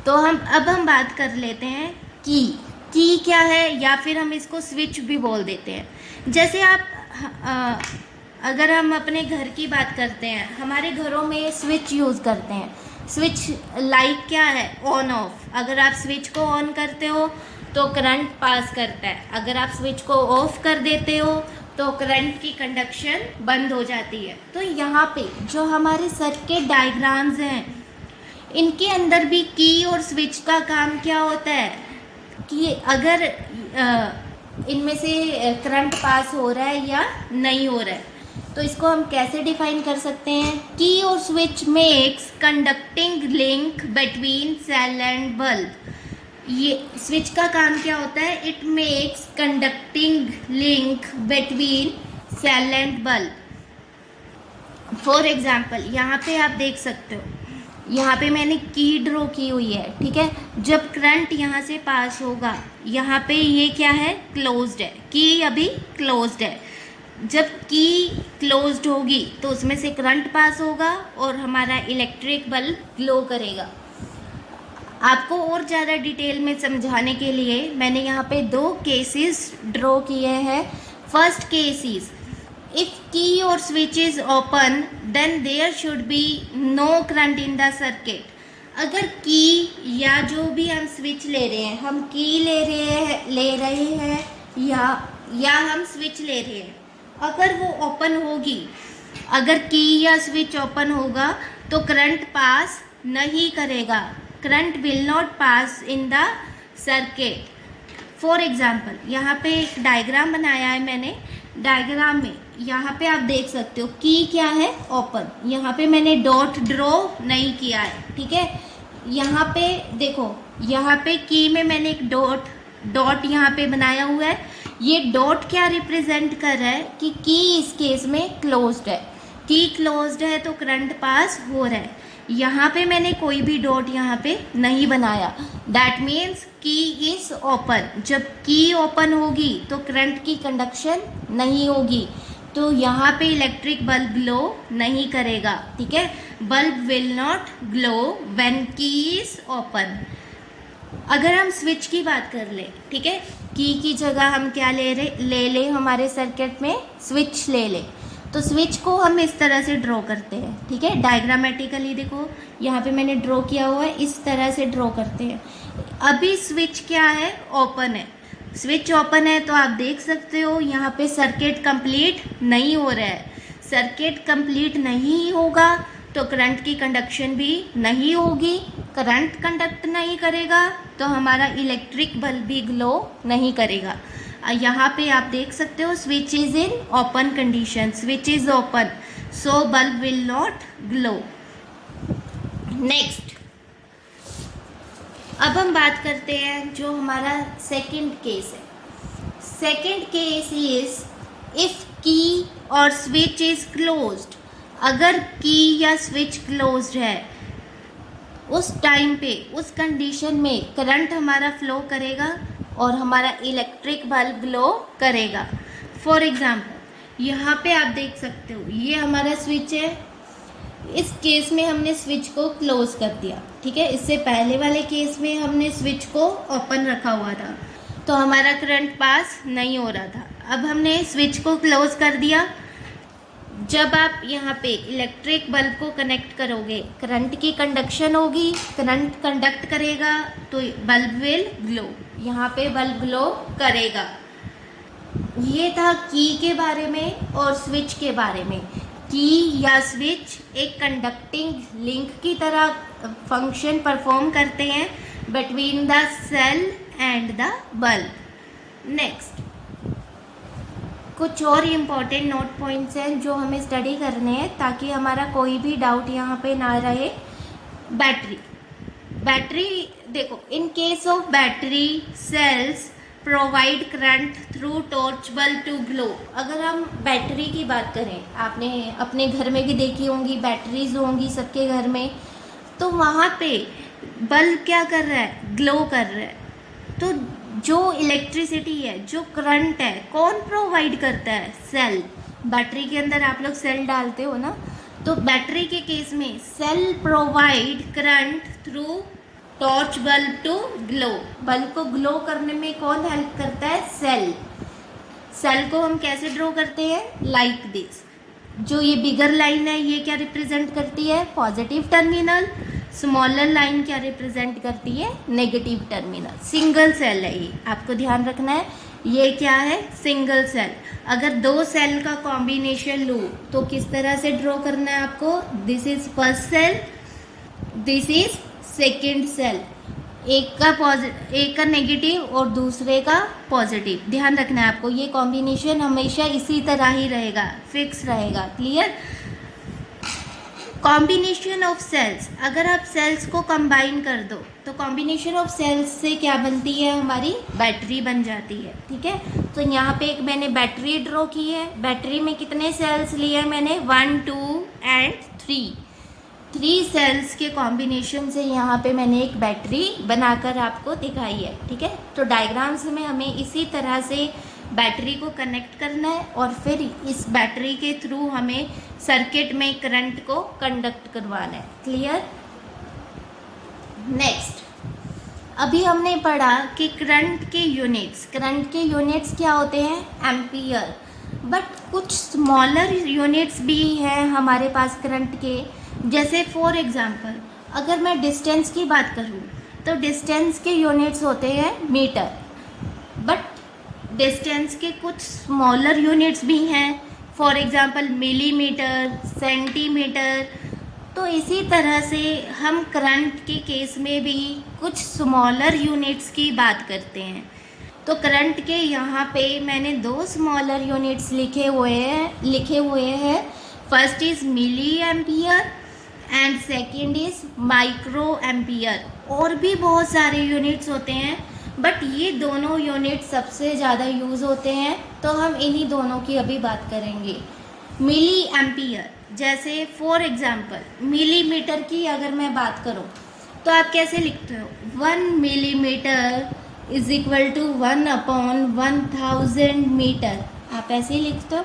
तो अब हम बात कर लेते हैं की क्या है, या फिर हम इसको स्विच भी बोल देते हैं। जैसे आप अगर हम अपने घर की बात करते हैं, हमारे घरों में स्विच यूज़ करते हैं। स्विच लाइक क्या है? On off. अगर आप स्विच को ऑन करते हो तो करंट पास करता है, अगर आप स्विच को ऑफ कर देते हो तो करंट की कंडक्शन बंद हो जाती है। तो यहाँ पे जो हमारे सर्किट डायग्राम्स हैं, इनके अंदर भी की और स्विच का काम क्या होता है कि अगर इनमें से करंट पास हो रहा है या नहीं हो रहा है, तो इसको हम कैसे डिफाइन कर सकते हैं? की और switch makes conducting link between cell and bulb. ये स्विच का काम क्या होता है? It makes conducting link between cell and bulb. For example यहाँ पे आप देख सकते हो, यहाँ पे मैंने की ड्रॉ की हुई है, ठीक है। जब करंट यहाँ से पास होगा, यहाँ पे ये क्या है? क्लोज्ड है, की अभी क्लोज्ड है। जब की क्लोज्ड होगी तो उसमें से करंट पास होगा और हमारा इलेक्ट्रिक बल्ब ग्लो करेगा। आपको और ज़्यादा डिटेल में समझाने के लिए मैंने यहाँ पे 2 केसेस ड्रॉ किए हैं। First case is if key और switch is open then there should be no current in the circuit. अगर की या जो भी हम स्विच ले रहे हैं, हम की ले रहे हैं या हम स्विच ले रहे हैं, अगर वो ओपन होगी, अगर की या स्विच ओपन होगा तो करंट पास नहीं करेगा, current will not pass in the circuit. For example यहाँ पे एक डायग्राम बनाया है मैंने। डायग्राम में यहाँ पे आप देख सकते हो की क्या है? ओपन। यहाँ पे मैंने डॉट ड्रॉ नहीं किया है, ठीक है। यहाँ पे देखो, यहाँ पे की में मैंने एक डॉट यहाँ पे बनाया हुआ है। ये डॉट क्या रिप्रेजेंट कर रहा है कि की इस केस में क्लोज्ड है। की क्लोज्ड है तो करंट पास हो रहा है। यहाँ पे मैंने कोई भी डॉट यहाँ पे नहीं बनाया। दैट मीन्स की इज ओपन। जब की ओपन होगी तो करंट की कंडक्शन नहीं होगी, तो यहाँ पे इलेक्ट्रिक बल्ब ग्लो नहीं करेगा, ठीक है। Bulb will not glow when की इज ओपन। अगर हम स्विच की बात कर ले, ठीक है, की जगह हम क्या ले हमारे सर्किट में स्विच ले ले, तो स्विच को हम इस तरह से ड्रॉ करते हैं, ठीक है। डायग्रामेटिकली देखो, यहाँ पे मैंने ड्रॉ किया हुआ है, इस तरह से ड्रॉ करते हैं। अभी स्विच क्या है? ओपन है। स्विच ओपन है तो आप देख सकते हो यहाँ पे सर्किट कंप्लीट नहीं हो रहा है। सर्किट कंप्लीट नहीं होगा तो करंट की कंडक्शन भी नहीं होगी। करंट कंडक्ट नहीं करेगा तो हमारा इलेक्ट्रिक बल्ब भी ग्लो नहीं करेगा। यहाँ पे आप देख सकते हो switch is in open condition, switch is open, so bulb will not glow. Next, अब हम बात करते हैं जो हमारा सेकंड केस है। Second case is if key और स्विच इज क्लोज्ड। अगर की या स्विच क्लोज्ड है, उस टाइम पे, उस कंडीशन में करंट हमारा फ्लो करेगा और हमारा इलेक्ट्रिक बल्ब ग्लो करेगा। फॉर एग्जाम्पल यहाँ पे आप देख सकते हो, ये हमारा स्विच है। इस केस में हमने स्विच को क्लोज कर दिया, ठीक है। इससे पहले वाले केस में हमने स्विच को ओपन रखा हुआ था तो हमारा करंट पास नहीं हो रहा था। अब हमने स्विच को क्लोज कर दिया। जब आप यहाँ पे इलेक्ट्रिक बल्ब को कनेक्ट करोगे, करंट की कंडक्शन होगी, करंट कंडक्ट करेगा तो बल्ब विल ग्लो, यहाँ पे बल्ब ग्लो करेगा। ये था की के बारे में और स्विच के बारे में। की या स्विच एक कंडक्टिंग लिंक की तरह फंक्शन परफॉर्म करते हैं between the cell and the bulb. Next, कुछ और इम्पॉर्टेंट नोट पॉइंट्स हैं जो हमें स्टडी करने हैं ताकि हमारा कोई भी डाउट यहाँ पे ना रहे। बैटरी देखो, in case of battery cells provide current through torch bulb to glow. अगर हम बैटरी की बात करें, आपने अपने घर में भी देखी होंगी, बैटरीज होंगी सबके घर में, तो वहाँ पे बल्ब क्या कर रहा है, ग्लो कर रहा है। तो जो इलेक्ट्रिसिटी है, जो करंट है, कौन प्रोवाइड करता है, सेल। बैटरी के अंदर आप लोग सेल डालते हो ना, तो बैटरी के केस में cell provide current through torch bulb to glow. Bulb को ग्लो करने में कौन हेल्प करता है, सेल। सेल को हम कैसे ड्रॉ करते हैं, लाइक दिस। जो ये बिगर लाइन है ये क्या रिप्रेजेंट करती है, पॉजिटिव टर्मिनल। स्मॉलर लाइन क्या रिप्रेजेंट करती है, नेगेटिव टर्मिनल। सिंगल सेल है ये, आपको ध्यान रखना है, ये क्या है, सिंगल सेल। अगर दो सेल का कॉम्बिनेशन लूँ तो किस तरह से ड्रॉ करना है आपको, this is first cell, this is second cell. एक का नेगेटिव और दूसरे का पॉजिटिव, ध्यान रखना है आपको। ये कॉम्बिनेशन हमेशा इसी तरह ही रहेगा, फिक्स रहेगा, क्लियर। कॉम्बिनेशन ऑफ सेल्स, अगर आप सेल्स को कंबाइन कर दो तो कॉम्बिनेशन ऑफ सेल्स से क्या बनती है, हमारी बैटरी बन जाती है, ठीक है। तो यहाँ पे एक मैंने बैटरी ड्रॉ की है। बैटरी में कितने सेल्स लिए मैंने, 1 2 एंड 3 सेल्स के कॉम्बिनेशन से यहाँ पे मैंने एक बैटरी बनाकर आपको दिखाई है, ठीक है। तो डायग्राम्स में हमें इसी तरह से बैटरी को कनेक्ट करना है और फिर इस बैटरी के थ्रू हमें सर्किट में करंट को कंडक्ट करवाना है, क्लियर। नेक्स्ट, अभी हमने पढ़ा कि करंट के यूनिट्स क्या होते हैं, एम्पियर। बट कुछ स्मॉलर यूनिट्स भी हैं हमारे पास करंट के, जैसे फॉर एग्जांपल अगर मैं डिस्टेंस की बात करूँ तो डिस्टेंस के यूनिट्स होते हैं मीटर। बट डिस्टेंस के कुछ स्मॉलर यूनिट्स भी हैं, फॉर एग्जांपल मिलीमीटर, सेंटीमीटर। तो इसी तरह से हम करंट के केस में भी कुछ स्मॉलर यूनिट्स की बात करते हैं। तो करंट के यहाँ पे मैंने 2 स्मॉलर यूनिट्स लिखे हुए हैं। First is milliampere and second is microampere. और भी बहुत सारे यूनिट्स होते हैं, बट ये दोनों यूनिट सबसे ज़्यादा यूज़ होते हैं, तो हम इन्हीं दोनों की अभी बात करेंगे। मिली एम्पियर, जैसे फॉर एग्जांपल मिलीमीटर की अगर मैं बात करूं तो आप कैसे लिखते हो, 1 millimetre is equal to 1/1000 metre, आप ऐसे ही लिखते हो।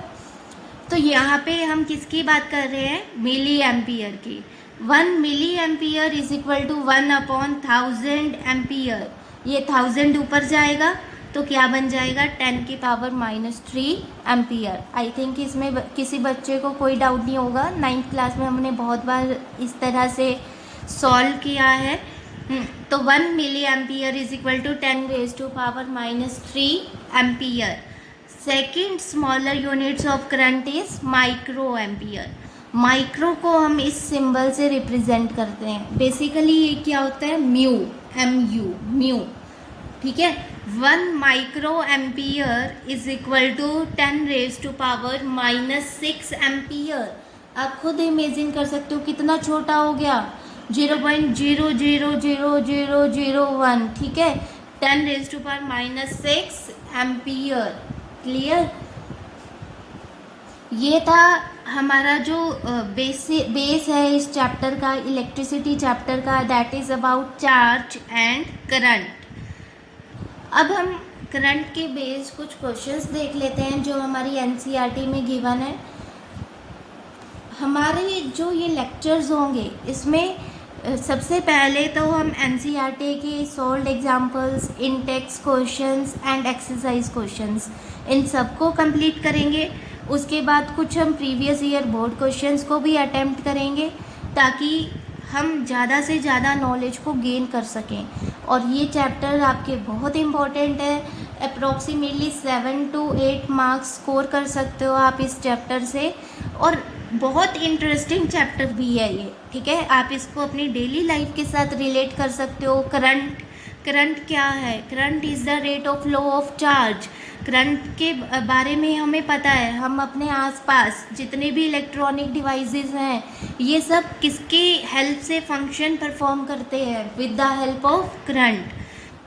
तो यहाँ पे हम किसकी बात कर रहे हैं, मिली एम्पियर की। 1 milliampere is equal to 1/1000 ampere. ये 1000 ऊपर जाएगा तो क्या बन जाएगा, 10⁻³ एम्पियर। आई थिंक इसमें किसी बच्चे को कोई डाउट नहीं होगा, 9th क्लास में हमने बहुत बार इस तरह से सॉल्व किया है। तो 1 milliampere is equal to 10⁻³ ampere. Second smaller units of current is microampere. Micro को हम इस सिंबल से रिप्रेजेंट करते हैं। बेसिकली ये क्या होता है, म्यू, ठीक है। 1 microampere is equal to 10⁻⁻6 ampere. आप खुद इमेजिन कर सकते हो कितना छोटा हो गया, 0.000001, ठीक है, 10⁻⁻6 एम्पियर, क्लियर। ये था हमारा जो बेस है इस चैप्टर का, इलेक्ट्रिसिटी चैप्टर का, that is about charge and current. अब हम करंट के बेस कुछ क्वेश्चंस देख लेते हैं जो हमारी एनसीईआरटी में गिवन है। हमारे जो ये लेक्चर्स होंगे इसमें सबसे पहले तो हम एनसीईआरटी के solved examples, in text questions and exercise questions, इन सबको कंप्लीट करेंगे। उसके बाद कुछ हम प्रीवियस ईयर बोर्ड क्वेश्चंस को भी अटेम्प्ट करेंगे ताकि हम ज़्यादा से ज़्यादा नॉलेज को गेन कर सकें। और ये चैप्टर आपके बहुत इम्पॉर्टेंट है, अप्रॉक्सीमेटली 7 to 8 मार्क्स स्कोर कर सकते हो आप इस चैप्टर से, और बहुत इंटरेस्टिंग चैप्टर भी है ये, ठीक है। आप इसको अपनी डेली लाइफ के साथ रिलेट कर सकते हो। करंट क्या है, current is the rate of flow of charge. Current के बारे में हमें पता है, हम अपने आसपास जितने भी इलेक्ट्रॉनिक डिवाइसेस हैं ये सब किसके हेल्प से फंक्शन परफॉर्म करते हैं, with the help of current.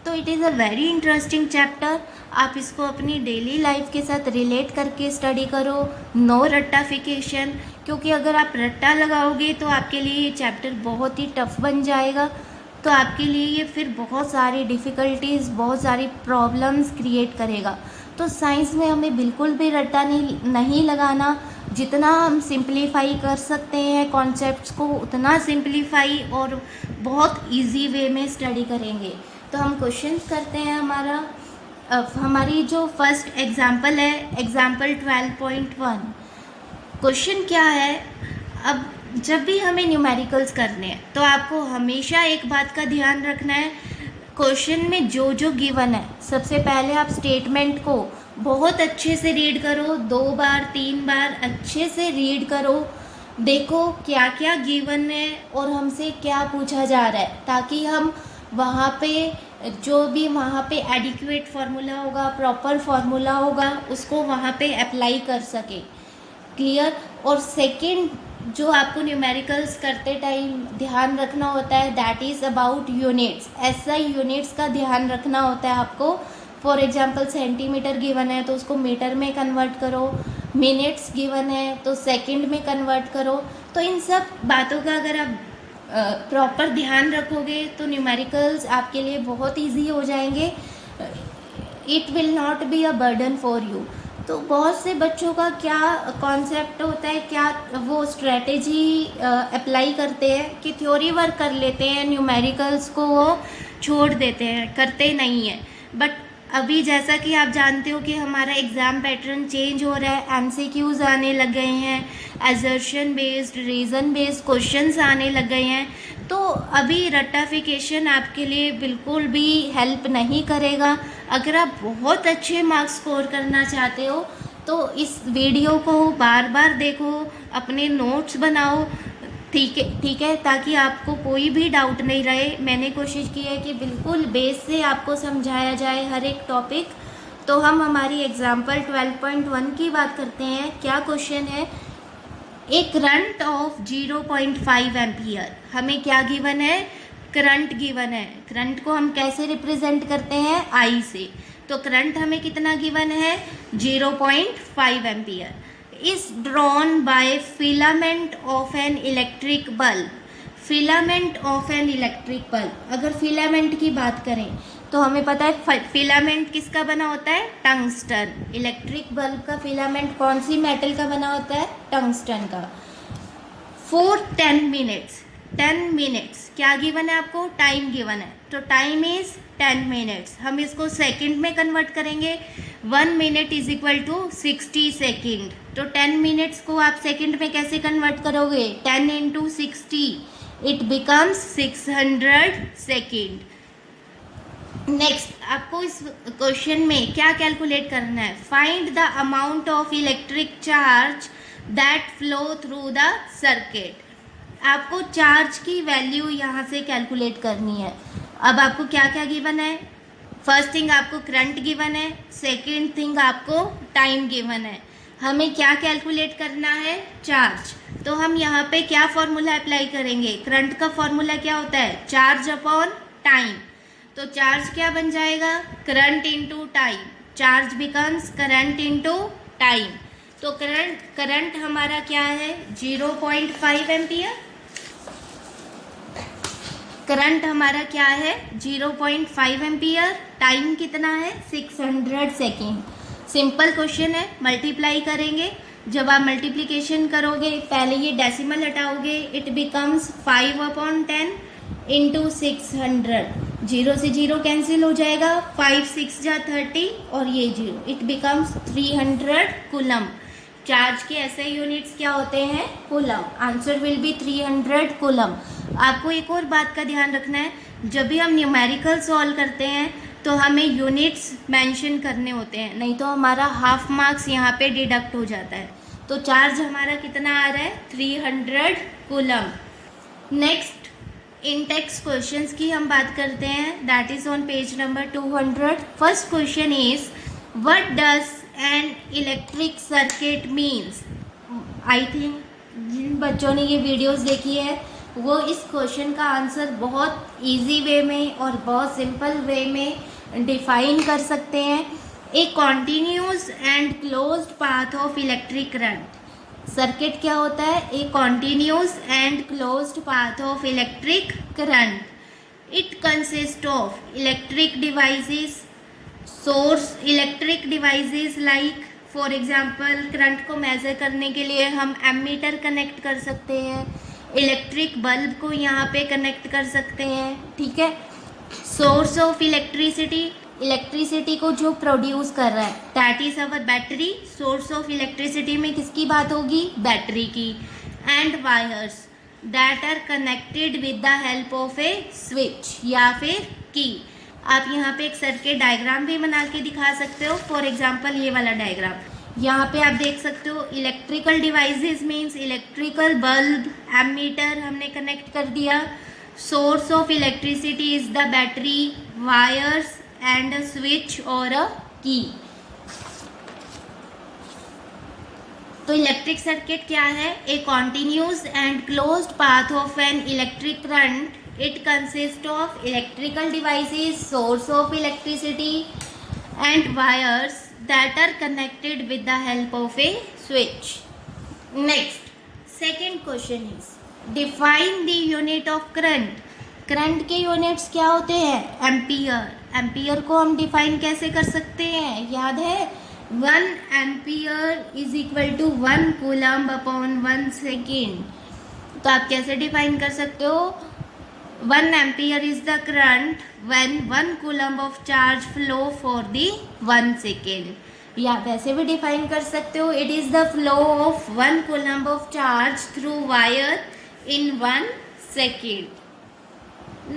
तो तो it is a very interesting chapter. आप इसको अपनी डेली लाइफ के साथ रिलेट करके स्टडी करो, नो रट्टाफिकेशन, क्योंकि अगर आप रट्टा लगाओगे तो आपके लिए ये चैप्टर बहुत ही टफ बन जाएगा। तो आपके लिए ये फिर बहुत सारी डिफ़िकल्टीज़, बहुत सारी प्रॉब्लम्स क्रिएट करेगा। तो साइंस में हमें बिल्कुल भी रट्टा नहीं लगाना। जितना हम सिंप्लीफाई कर सकते हैं कॉन्सेप्ट्स को, उतना सिंप्लीफाई और बहुत इजी वे में स्टडी करेंगे। तो हम क्वेश्चंस करते हैं। हमारी जो फर्स्ट एग्जांपल है, एग्जांपल 12.1। क्वेश्चन क्या है, अब जब भी हमें न्यूमेरिकल्स करने हैं तो आपको हमेशा एक बात का ध्यान रखना है, क्वेश्चन में जो जो गिवन है, सबसे पहले आप स्टेटमेंट को बहुत अच्छे से रीड करो, 2 बार 3 बार अच्छे से रीड करो, देखो क्या क्या गिवन है और हमसे क्या पूछा जा रहा है, ताकि हम वहाँ पे जो भी वहाँ पे एडिक्वेट फार्मूला होगा, प्रॉपर फार्मूला होगा, उसको वहाँ पे अप्लाई कर सके। क्लियर। और सेकंड जो आपको न्यूमेरिकल्स करते टाइम ध्यान रखना होता है, that is about units. SI units का ध्यान रखना होता है आपको। फॉर एग्जांपल सेंटीमीटर गिवन है तो उसको मीटर में कन्वर्ट करो, मिनट्स गिवन है तो सेकंड में कन्वर्ट करो। तो इन सब बातों का अगर आप प्रॉपर ध्यान रखोगे तो न्यूमेरिकल्स आपके लिए बहुत ईजी हो जाएंगे। It will not be a burden for you. तो बहुत से बच्चों का क्या कॉन्सेप्ट होता है, क्या वो स्ट्रेटेजी अप्लाई करते हैं कि थ्योरी वर्क कर लेते हैं, न्यूमेरिकल्स को वो छोड़ देते हैं, करते नहीं हैं। बट अभी जैसा कि आप जानते हो कि हमारा एग्ज़ाम पैटर्न चेंज हो रहा है, एमसीक्यूज़ आने लग गए हैं, assertion based, reason based questions आने लग गए हैं। तो अभी रट्टाफिकेशन आपके लिए बिल्कुल भी हेल्प नहीं करेगा। अगर आप बहुत अच्छे मार्क्स स्कोर करना चाहते हो तो इस वीडियो को बार बार देखो, अपने नोट्स बनाओ, ठीक है, ताकि आपको कोई भी डाउट नहीं रहे। मैंने कोशिश की है कि बिल्कुल बेस से आपको समझाया जाए हर एक टॉपिक। तो हम हमारी एग्जाम्पल 12.1 की बात करते हैं। क्या क्वेश्चन है, एक करंट ऑफ 0.5 एम्पियर। हमें क्या गिवन है, करंट गिवन है। करंट को हम कैसे रिप्रेजेंट करते हैं, आई से। तो करंट हमें कितना गिवन है, 0.5 ampere is drawn by filament of an electric bulb। Filament of an electric bulb. अगर फिलामेंट की बात करें तो हमें पता है फिलामेंट किसका बना होता है, टंगस्टन। इलेक्ट्रिक बल्ब का फिलामेंट कौन सी मेटल का बना होता है, टंगस्टन का। फॉर 10 मिनट्स, 10 मिनट्स क्या गिवन है आपको, टाइम गिवन है। तो टाइम इज 10 मिनट्स। हम इसको सेकंड में कन्वर्ट करेंगे। 1 minute is equal to 60 second. तो 10 मिनट्स को आप सेकंड में कैसे कन्वर्ट करोगे, 10 into 60, it becomes 600 second. Next आपको इस क्वेश्चन में क्या कैलकुलेट करना है, find the amount of electric charge that flow through the circuit. आपको चार्ज की वैल्यू यहाँ से कैलकुलेट करनी है। अब आपको क्या क्या गिवन है, फर्स्ट थिंग आपको करंट गिवन है, सेकंड थिंग आपको टाइम गिवन है। हमें क्या कैलकुलेट करना है, चार्ज। तो हम यहाँ पे क्या फॉर्मूला अप्लाई करेंगे, करंट का फॉर्मूला क्या होता है, चार्ज अपॉन टाइम। तो चार्ज क्या बन जाएगा, current into time. Charge becomes current into time. तो करंट हमारा क्या है, 0.5 एम्पियर। करंट हमारा क्या है, 0.5 एम्पियर। टाइम कितना है, 600 सेकेंड। सिंपल क्वेश्चन है, मल्टीप्लाई करेंगे। जब आप मल्टीप्लिकेशन करोगे, पहले ये डेसिमल हटाओगे, इट बिकम्स 5/10 इंटू 600। 0 से 0 कैंसिल हो जाएगा, 5 6 जा 30 और ये 0, इट बिकम्स 300 कूलम। चार्ज के ऐसे यूनिट्स क्या होते हैं, coulomb. Answer will B 300 coulomb. आपको एक और बात का ध्यान रखना है, जब भी हम न्यूमेरिकल सॉल्व करते हैं तो हमें यूनिट्स मेंशन करने होते हैं, नहीं तो हमारा हाफ मार्क्स यहाँ पे डिडक्ट हो जाता है। तो चार्ज हमारा कितना आ रहा है, 300 कूलम। नेक्स्ट इंटेक्स क्वेश्चंस की हम बात करते हैं, that is on page number 200। First question is, what does an electric circuit means. I think जिन बच्चों ने ये वीडियोस देखी है वो इस क्वेश्चन का आंसर बहुत इजी वे में और बहुत सिंपल वे में डिफाइन कर सकते हैं। ए continuous and closed path of electric current. Circuit क्या होता है? A continuous and closed path of electric current. It consist of electric devices, source electric devices like for example current को measure करने के लिए हम एमीटर कनेक्ट कर सकते हैं, इलेक्ट्रिक बल्ब को यहाँ पे कनेक्ट कर सकते हैं, ठीक है। सोर्स ऑफ इलेक्ट्रिसिटी, इलेक्ट्रिसिटी को जो प्रोड्यूस कर रहा है that is our battery. Source of electricity में किसकी बात होगी? बैटरी की। And wires that are connected with the help of a switch या फिर की। आप यहाँ पे एक सर्किट डायग्राम भी बना के दिखा सकते हो। फॉर एग्जांपल ये वाला डायग्राम, यहाँ पे आप देख सकते हो electrical devices means electrical bulb, ammeter हमने कनेक्ट कर दिया। Source of electricity is the battery, wires and a switch और अ की। तो इलेक्ट्रिक सर्किट क्या है? A continuous and closed path of an electric current. It consists of electrical devices, source of electricity and wires that are connected with the help of a switch. Next, second question is define the unit of current. Current के units क्या होते हैं? Ampere. Ampere को हम define कैसे कर सकते हैं? याद है 1 ampere is equal to 1 coulomb upon 1 second. तो आप कैसे डिफाइन कर सकते हो? 1 ampere is the current when 1 coulomb of charge flow for the 1 second. या वैसे भी डिफाइन कर सकते हो, it is the flow of 1 coulomb of charge through wire in 1 second.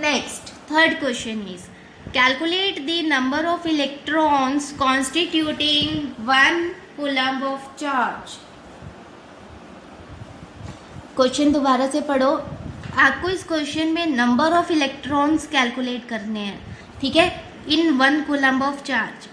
Next, third question is calculate the number of electrons constituting 1 coulomb of charge. Question दोबारा से पढ़ो। आपको इस क्वेश्चन में नंबर ऑफ इलेक्ट्रॉन्स कैलकुलेट करने हैं, ठीक है, इन 1 कूलम्ब ऑफ चार्ज।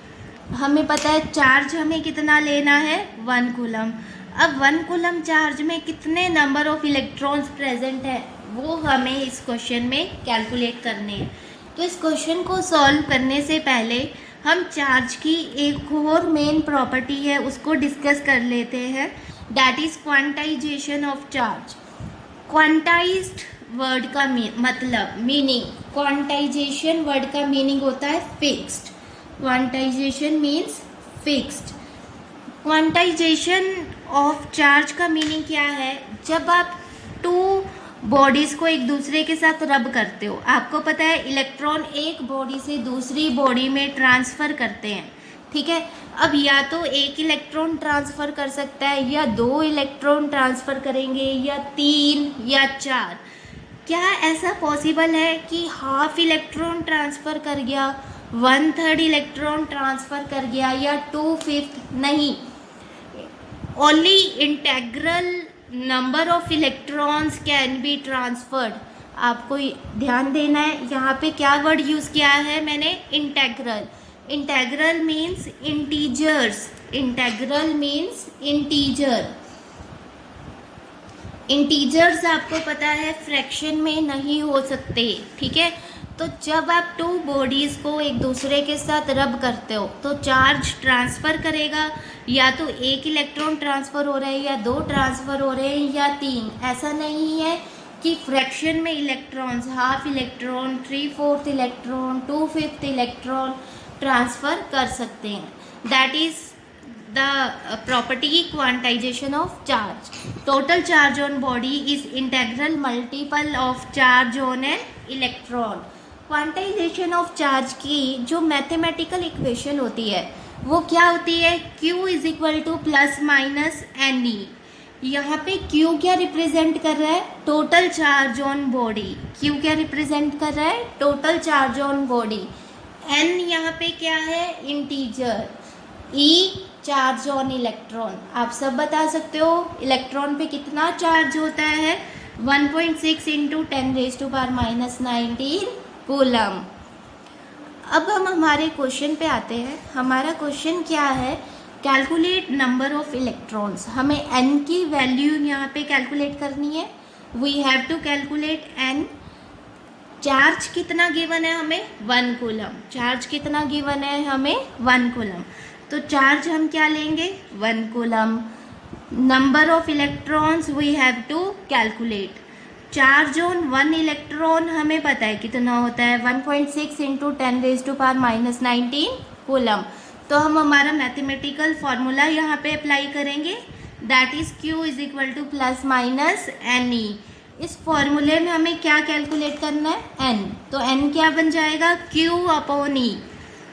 हमें पता है चार्ज हमें कितना लेना है? 1 कूलम्ब। अब 1 कूलम्ब चार्ज में कितने नंबर ऑफ इलेक्ट्रॉन्स प्रेजेंट है वो हमें इस क्वेश्चन में कैलकुलेट करने हैं। तो इस क्वेश्चन को सॉल्व करने से पहले हम चार्ज की एक और मेन प्रॉपर्टी है उसको डिस्कस कर लेते हैं, that is quantization of charge. Quantized word का मतलब मीनिंग, क्वांटाइजेशन वर्ड का मीनिंग होता है fixed. Quantization means fixed. Quantization of charge का मीनिंग क्या है? जब आप 2 बॉडीज़ को एक दूसरे के साथ रब करते हो, आपको पता है इलेक्ट्रॉन एक बॉडी से दूसरी बॉडी में ट्रांसफ़र करते हैं, ठीक है। अब या तो एक इलेक्ट्रॉन ट्रांसफ़र कर सकता है या 2 इलेक्ट्रॉन ट्रांसफ़र करेंगे या 3 या 4। क्या ऐसा पॉसिबल है कि हाफ इलेक्ट्रॉन ट्रांसफ़र कर गया, 1/3 इलेक्ट्रॉन ट्रांसफ़र कर गया या 2/5? नहीं, only integral number of electrons can be transferred. आपको ध्यान देना है, यहाँ पे क्या वर्ड यूज़ किया है मैंने? Integral. Integral means integers. Integral means integer. Integers आपको पता है फ्रैक्शन में नहीं हो सकते, ठीक है। तो जब आप 2 बॉडीज़ को एक दूसरे के साथ रब करते हो तो चार्ज ट्रांसफ़र करेगा, या तो 1 इलेक्ट्रॉन ट्रांसफ़र हो रहा है या 2 ट्रांसफ़र हो रहे हैं या 3। ऐसा नहीं है कि फ्रैक्शन में electrons, half electron, 3/4 electron, 2/5 electron transfer कर सकते हैं। That is the property quantization of charge. Total charge on body is integral multiple of charge on an electron. Quantization of charge की जो मैथमेटिकल इक्वेशन होती है वो क्या होती है? Q is equal to ±NE। यहाँ पे Q क्या रिप्रेजेंट कर रहा है? Total charge on body. Q क्या रिप्रेजेंट कर रहा है? Total charge on body. N यहाँ पे क्या है? Integer. E charge on electron. आप सब बता सकते हो इलेक्ट्रॉन पे कितना चार्ज होता है? 1.6 × 10⁻⁻19 कूलम। अब हम हमारे क्वेश्चन पे आते हैं। हमारा क्वेश्चन क्या है? Calculate number of electrons. हमें n की वैल्यू यहाँ पे कैलकुलेट करनी है। We have to calculate N. Charge कितना गिवन है हमें? 1 कूलम। चार्ज कितना गिवन है हमें? 1 कूलम। तो चार्ज हम क्या लेंगे? 1 coulomb. Number of electrons we have to calculate. Charge on 1 electron हमें पता है कितना होता है, 1.6 इंटू 10⁻⁻19 कूलम। तो हम हमारा मैथमेटिकल फॉर्मूला यहाँ पे अप्लाई करेंगे, that is Q is equal to plus minus N E. इस फॉर्मूले में हमें क्या कैलकुलेट करना है? n। तो n क्या बन जाएगा? Q अपॉन ई।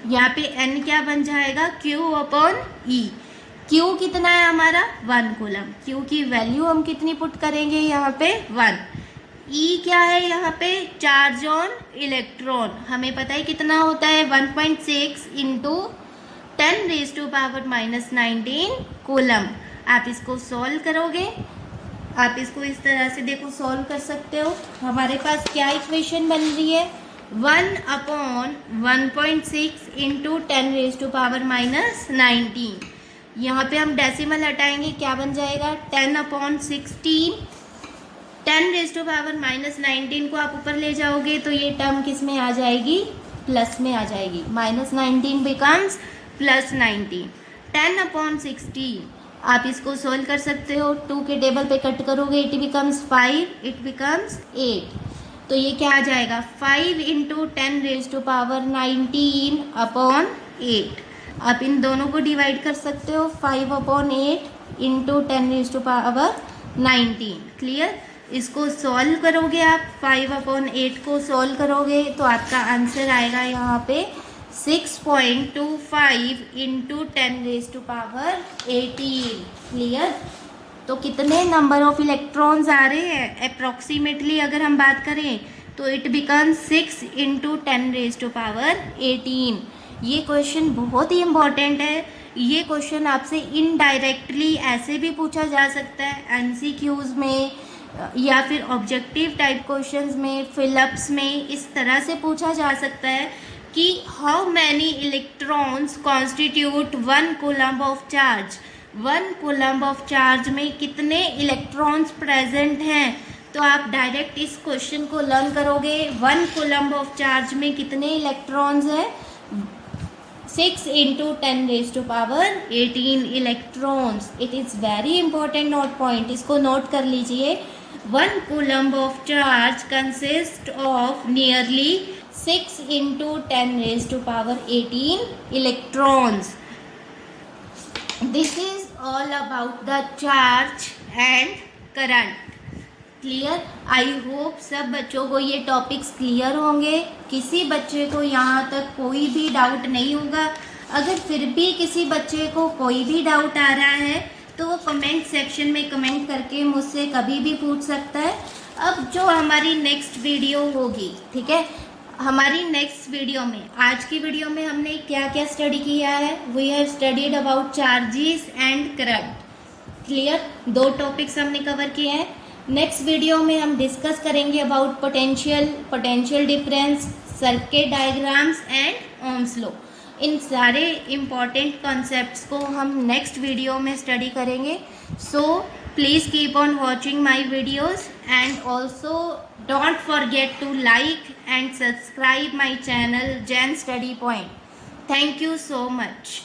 यहाँ पे n क्या बन जाएगा? Q अपॉन ई। Q कितना है हमारा? 1 कूलम। Q की वैल्यू हम कितनी पुट करेंगे यहाँ पे? 1। E क्या है यहाँ पे? Charge on electron. हमें पता है कितना होता है, 1.6 इंटू 10⁻⁻19 कूलम। आप इसको सॉल्व करोगे, आप इसको इस तरह से देखो सॉल्व कर सकते हो। हमारे पास क्या इक्वेशन बन रही है? 1/1.6 इंटू 10⁻⁻19। यहाँ पे हम डेसिमल हटाएंगे, क्या बन जाएगा? 10/16। 10⁻⁻19 को आप ऊपर ले जाओगे तो ये टर्म किस में आ जाएगी? प्लस में आ जाएगी। -19 बिकम्स +19। 10/16 आप इसको सोल्व कर सकते हो। 2 के टेबल पे कट करोगे, इट बिकम्स 5, इट बिकम्स 8। तो ये क्या आ जाएगा? 5 इंटू 10⁻19 अपॉन 8। आप इन दोनों को डिवाइड कर सकते हो, 5/8 इंटू 10⁻19। क्लियर? इसको सॉल्व करोगे आप, 5/8 को सॉल्व करोगे तो आपका आंसर आएगा यहाँ पे 6.25 इंटू 10⁻18। क्लियर? तो कितने नंबर ऑफ इलेक्ट्रॉन्स आ रहे हैं अप्रॉक्सीमेटली अगर हम बात करें तो इट बिकम 6 इंटू 10⁻18। ये क्वेश्चन बहुत ही इम्पॉर्टेंट है। ये क्वेश्चन आपसे इनडायरेक्टली ऐसे भी पूछा जा सकता है एमसीक्यूज में या फिर ऑब्जेक्टिव टाइप क्वेश्चंस में, फिलअप्स में, इस तरह से पूछा जा सकता है कि how many electrons constitute 1 coulomb of charge. 1 coulomb of charge में कितने इलेक्ट्रॉन्स प्रेजेंट हैं। तो आप डायरेक्ट इस क्वेश्चन को लर्न करोगे। 1 कूलम ऑफ चार्ज में कितने इलेक्ट्रॉन्स हैं? 6 into 10⁻18 electrons. It is very important note point, इसको नोट कर लीजिए। 1 coulomb of charge consist of nearly 6 into 10⁻18 electrons. This is all about the charge and current. Clear? I hope सब बच्चों को ये टॉपिक्स क्लियर होंगे। किसी बच्चे को यहाँ तक कोई भी डाउट नहीं होगा। अगर फिर भी किसी बच्चे को कोई भी डाउट आ रहा है तो वो कमेंट सेक्शन में कमेंट करके मुझसे कभी भी पूछ सकता है। अब जो हमारी नेक्स्ट वीडियो होगी, ठीक है, हमारी नेक्स्ट वीडियो में, आज की वीडियो में हमने क्या क्या स्टडी किया है? We have studied about charges and current. Clear? 2 topics हमने कवर किए हैं। नेक्स्ट वीडियो में हम डिस्कस करेंगे about potential difference, circuit diagrams and Ohm's law. इन सारे इम्पॉर्टेंट कॉन्सेप्ट्स को हम नेक्स्ट वीडियो में स्टडी करेंगे। So please keep on watching my videos and also don't forget to like and subscribe my channel Jan Study Point. Thank you so much.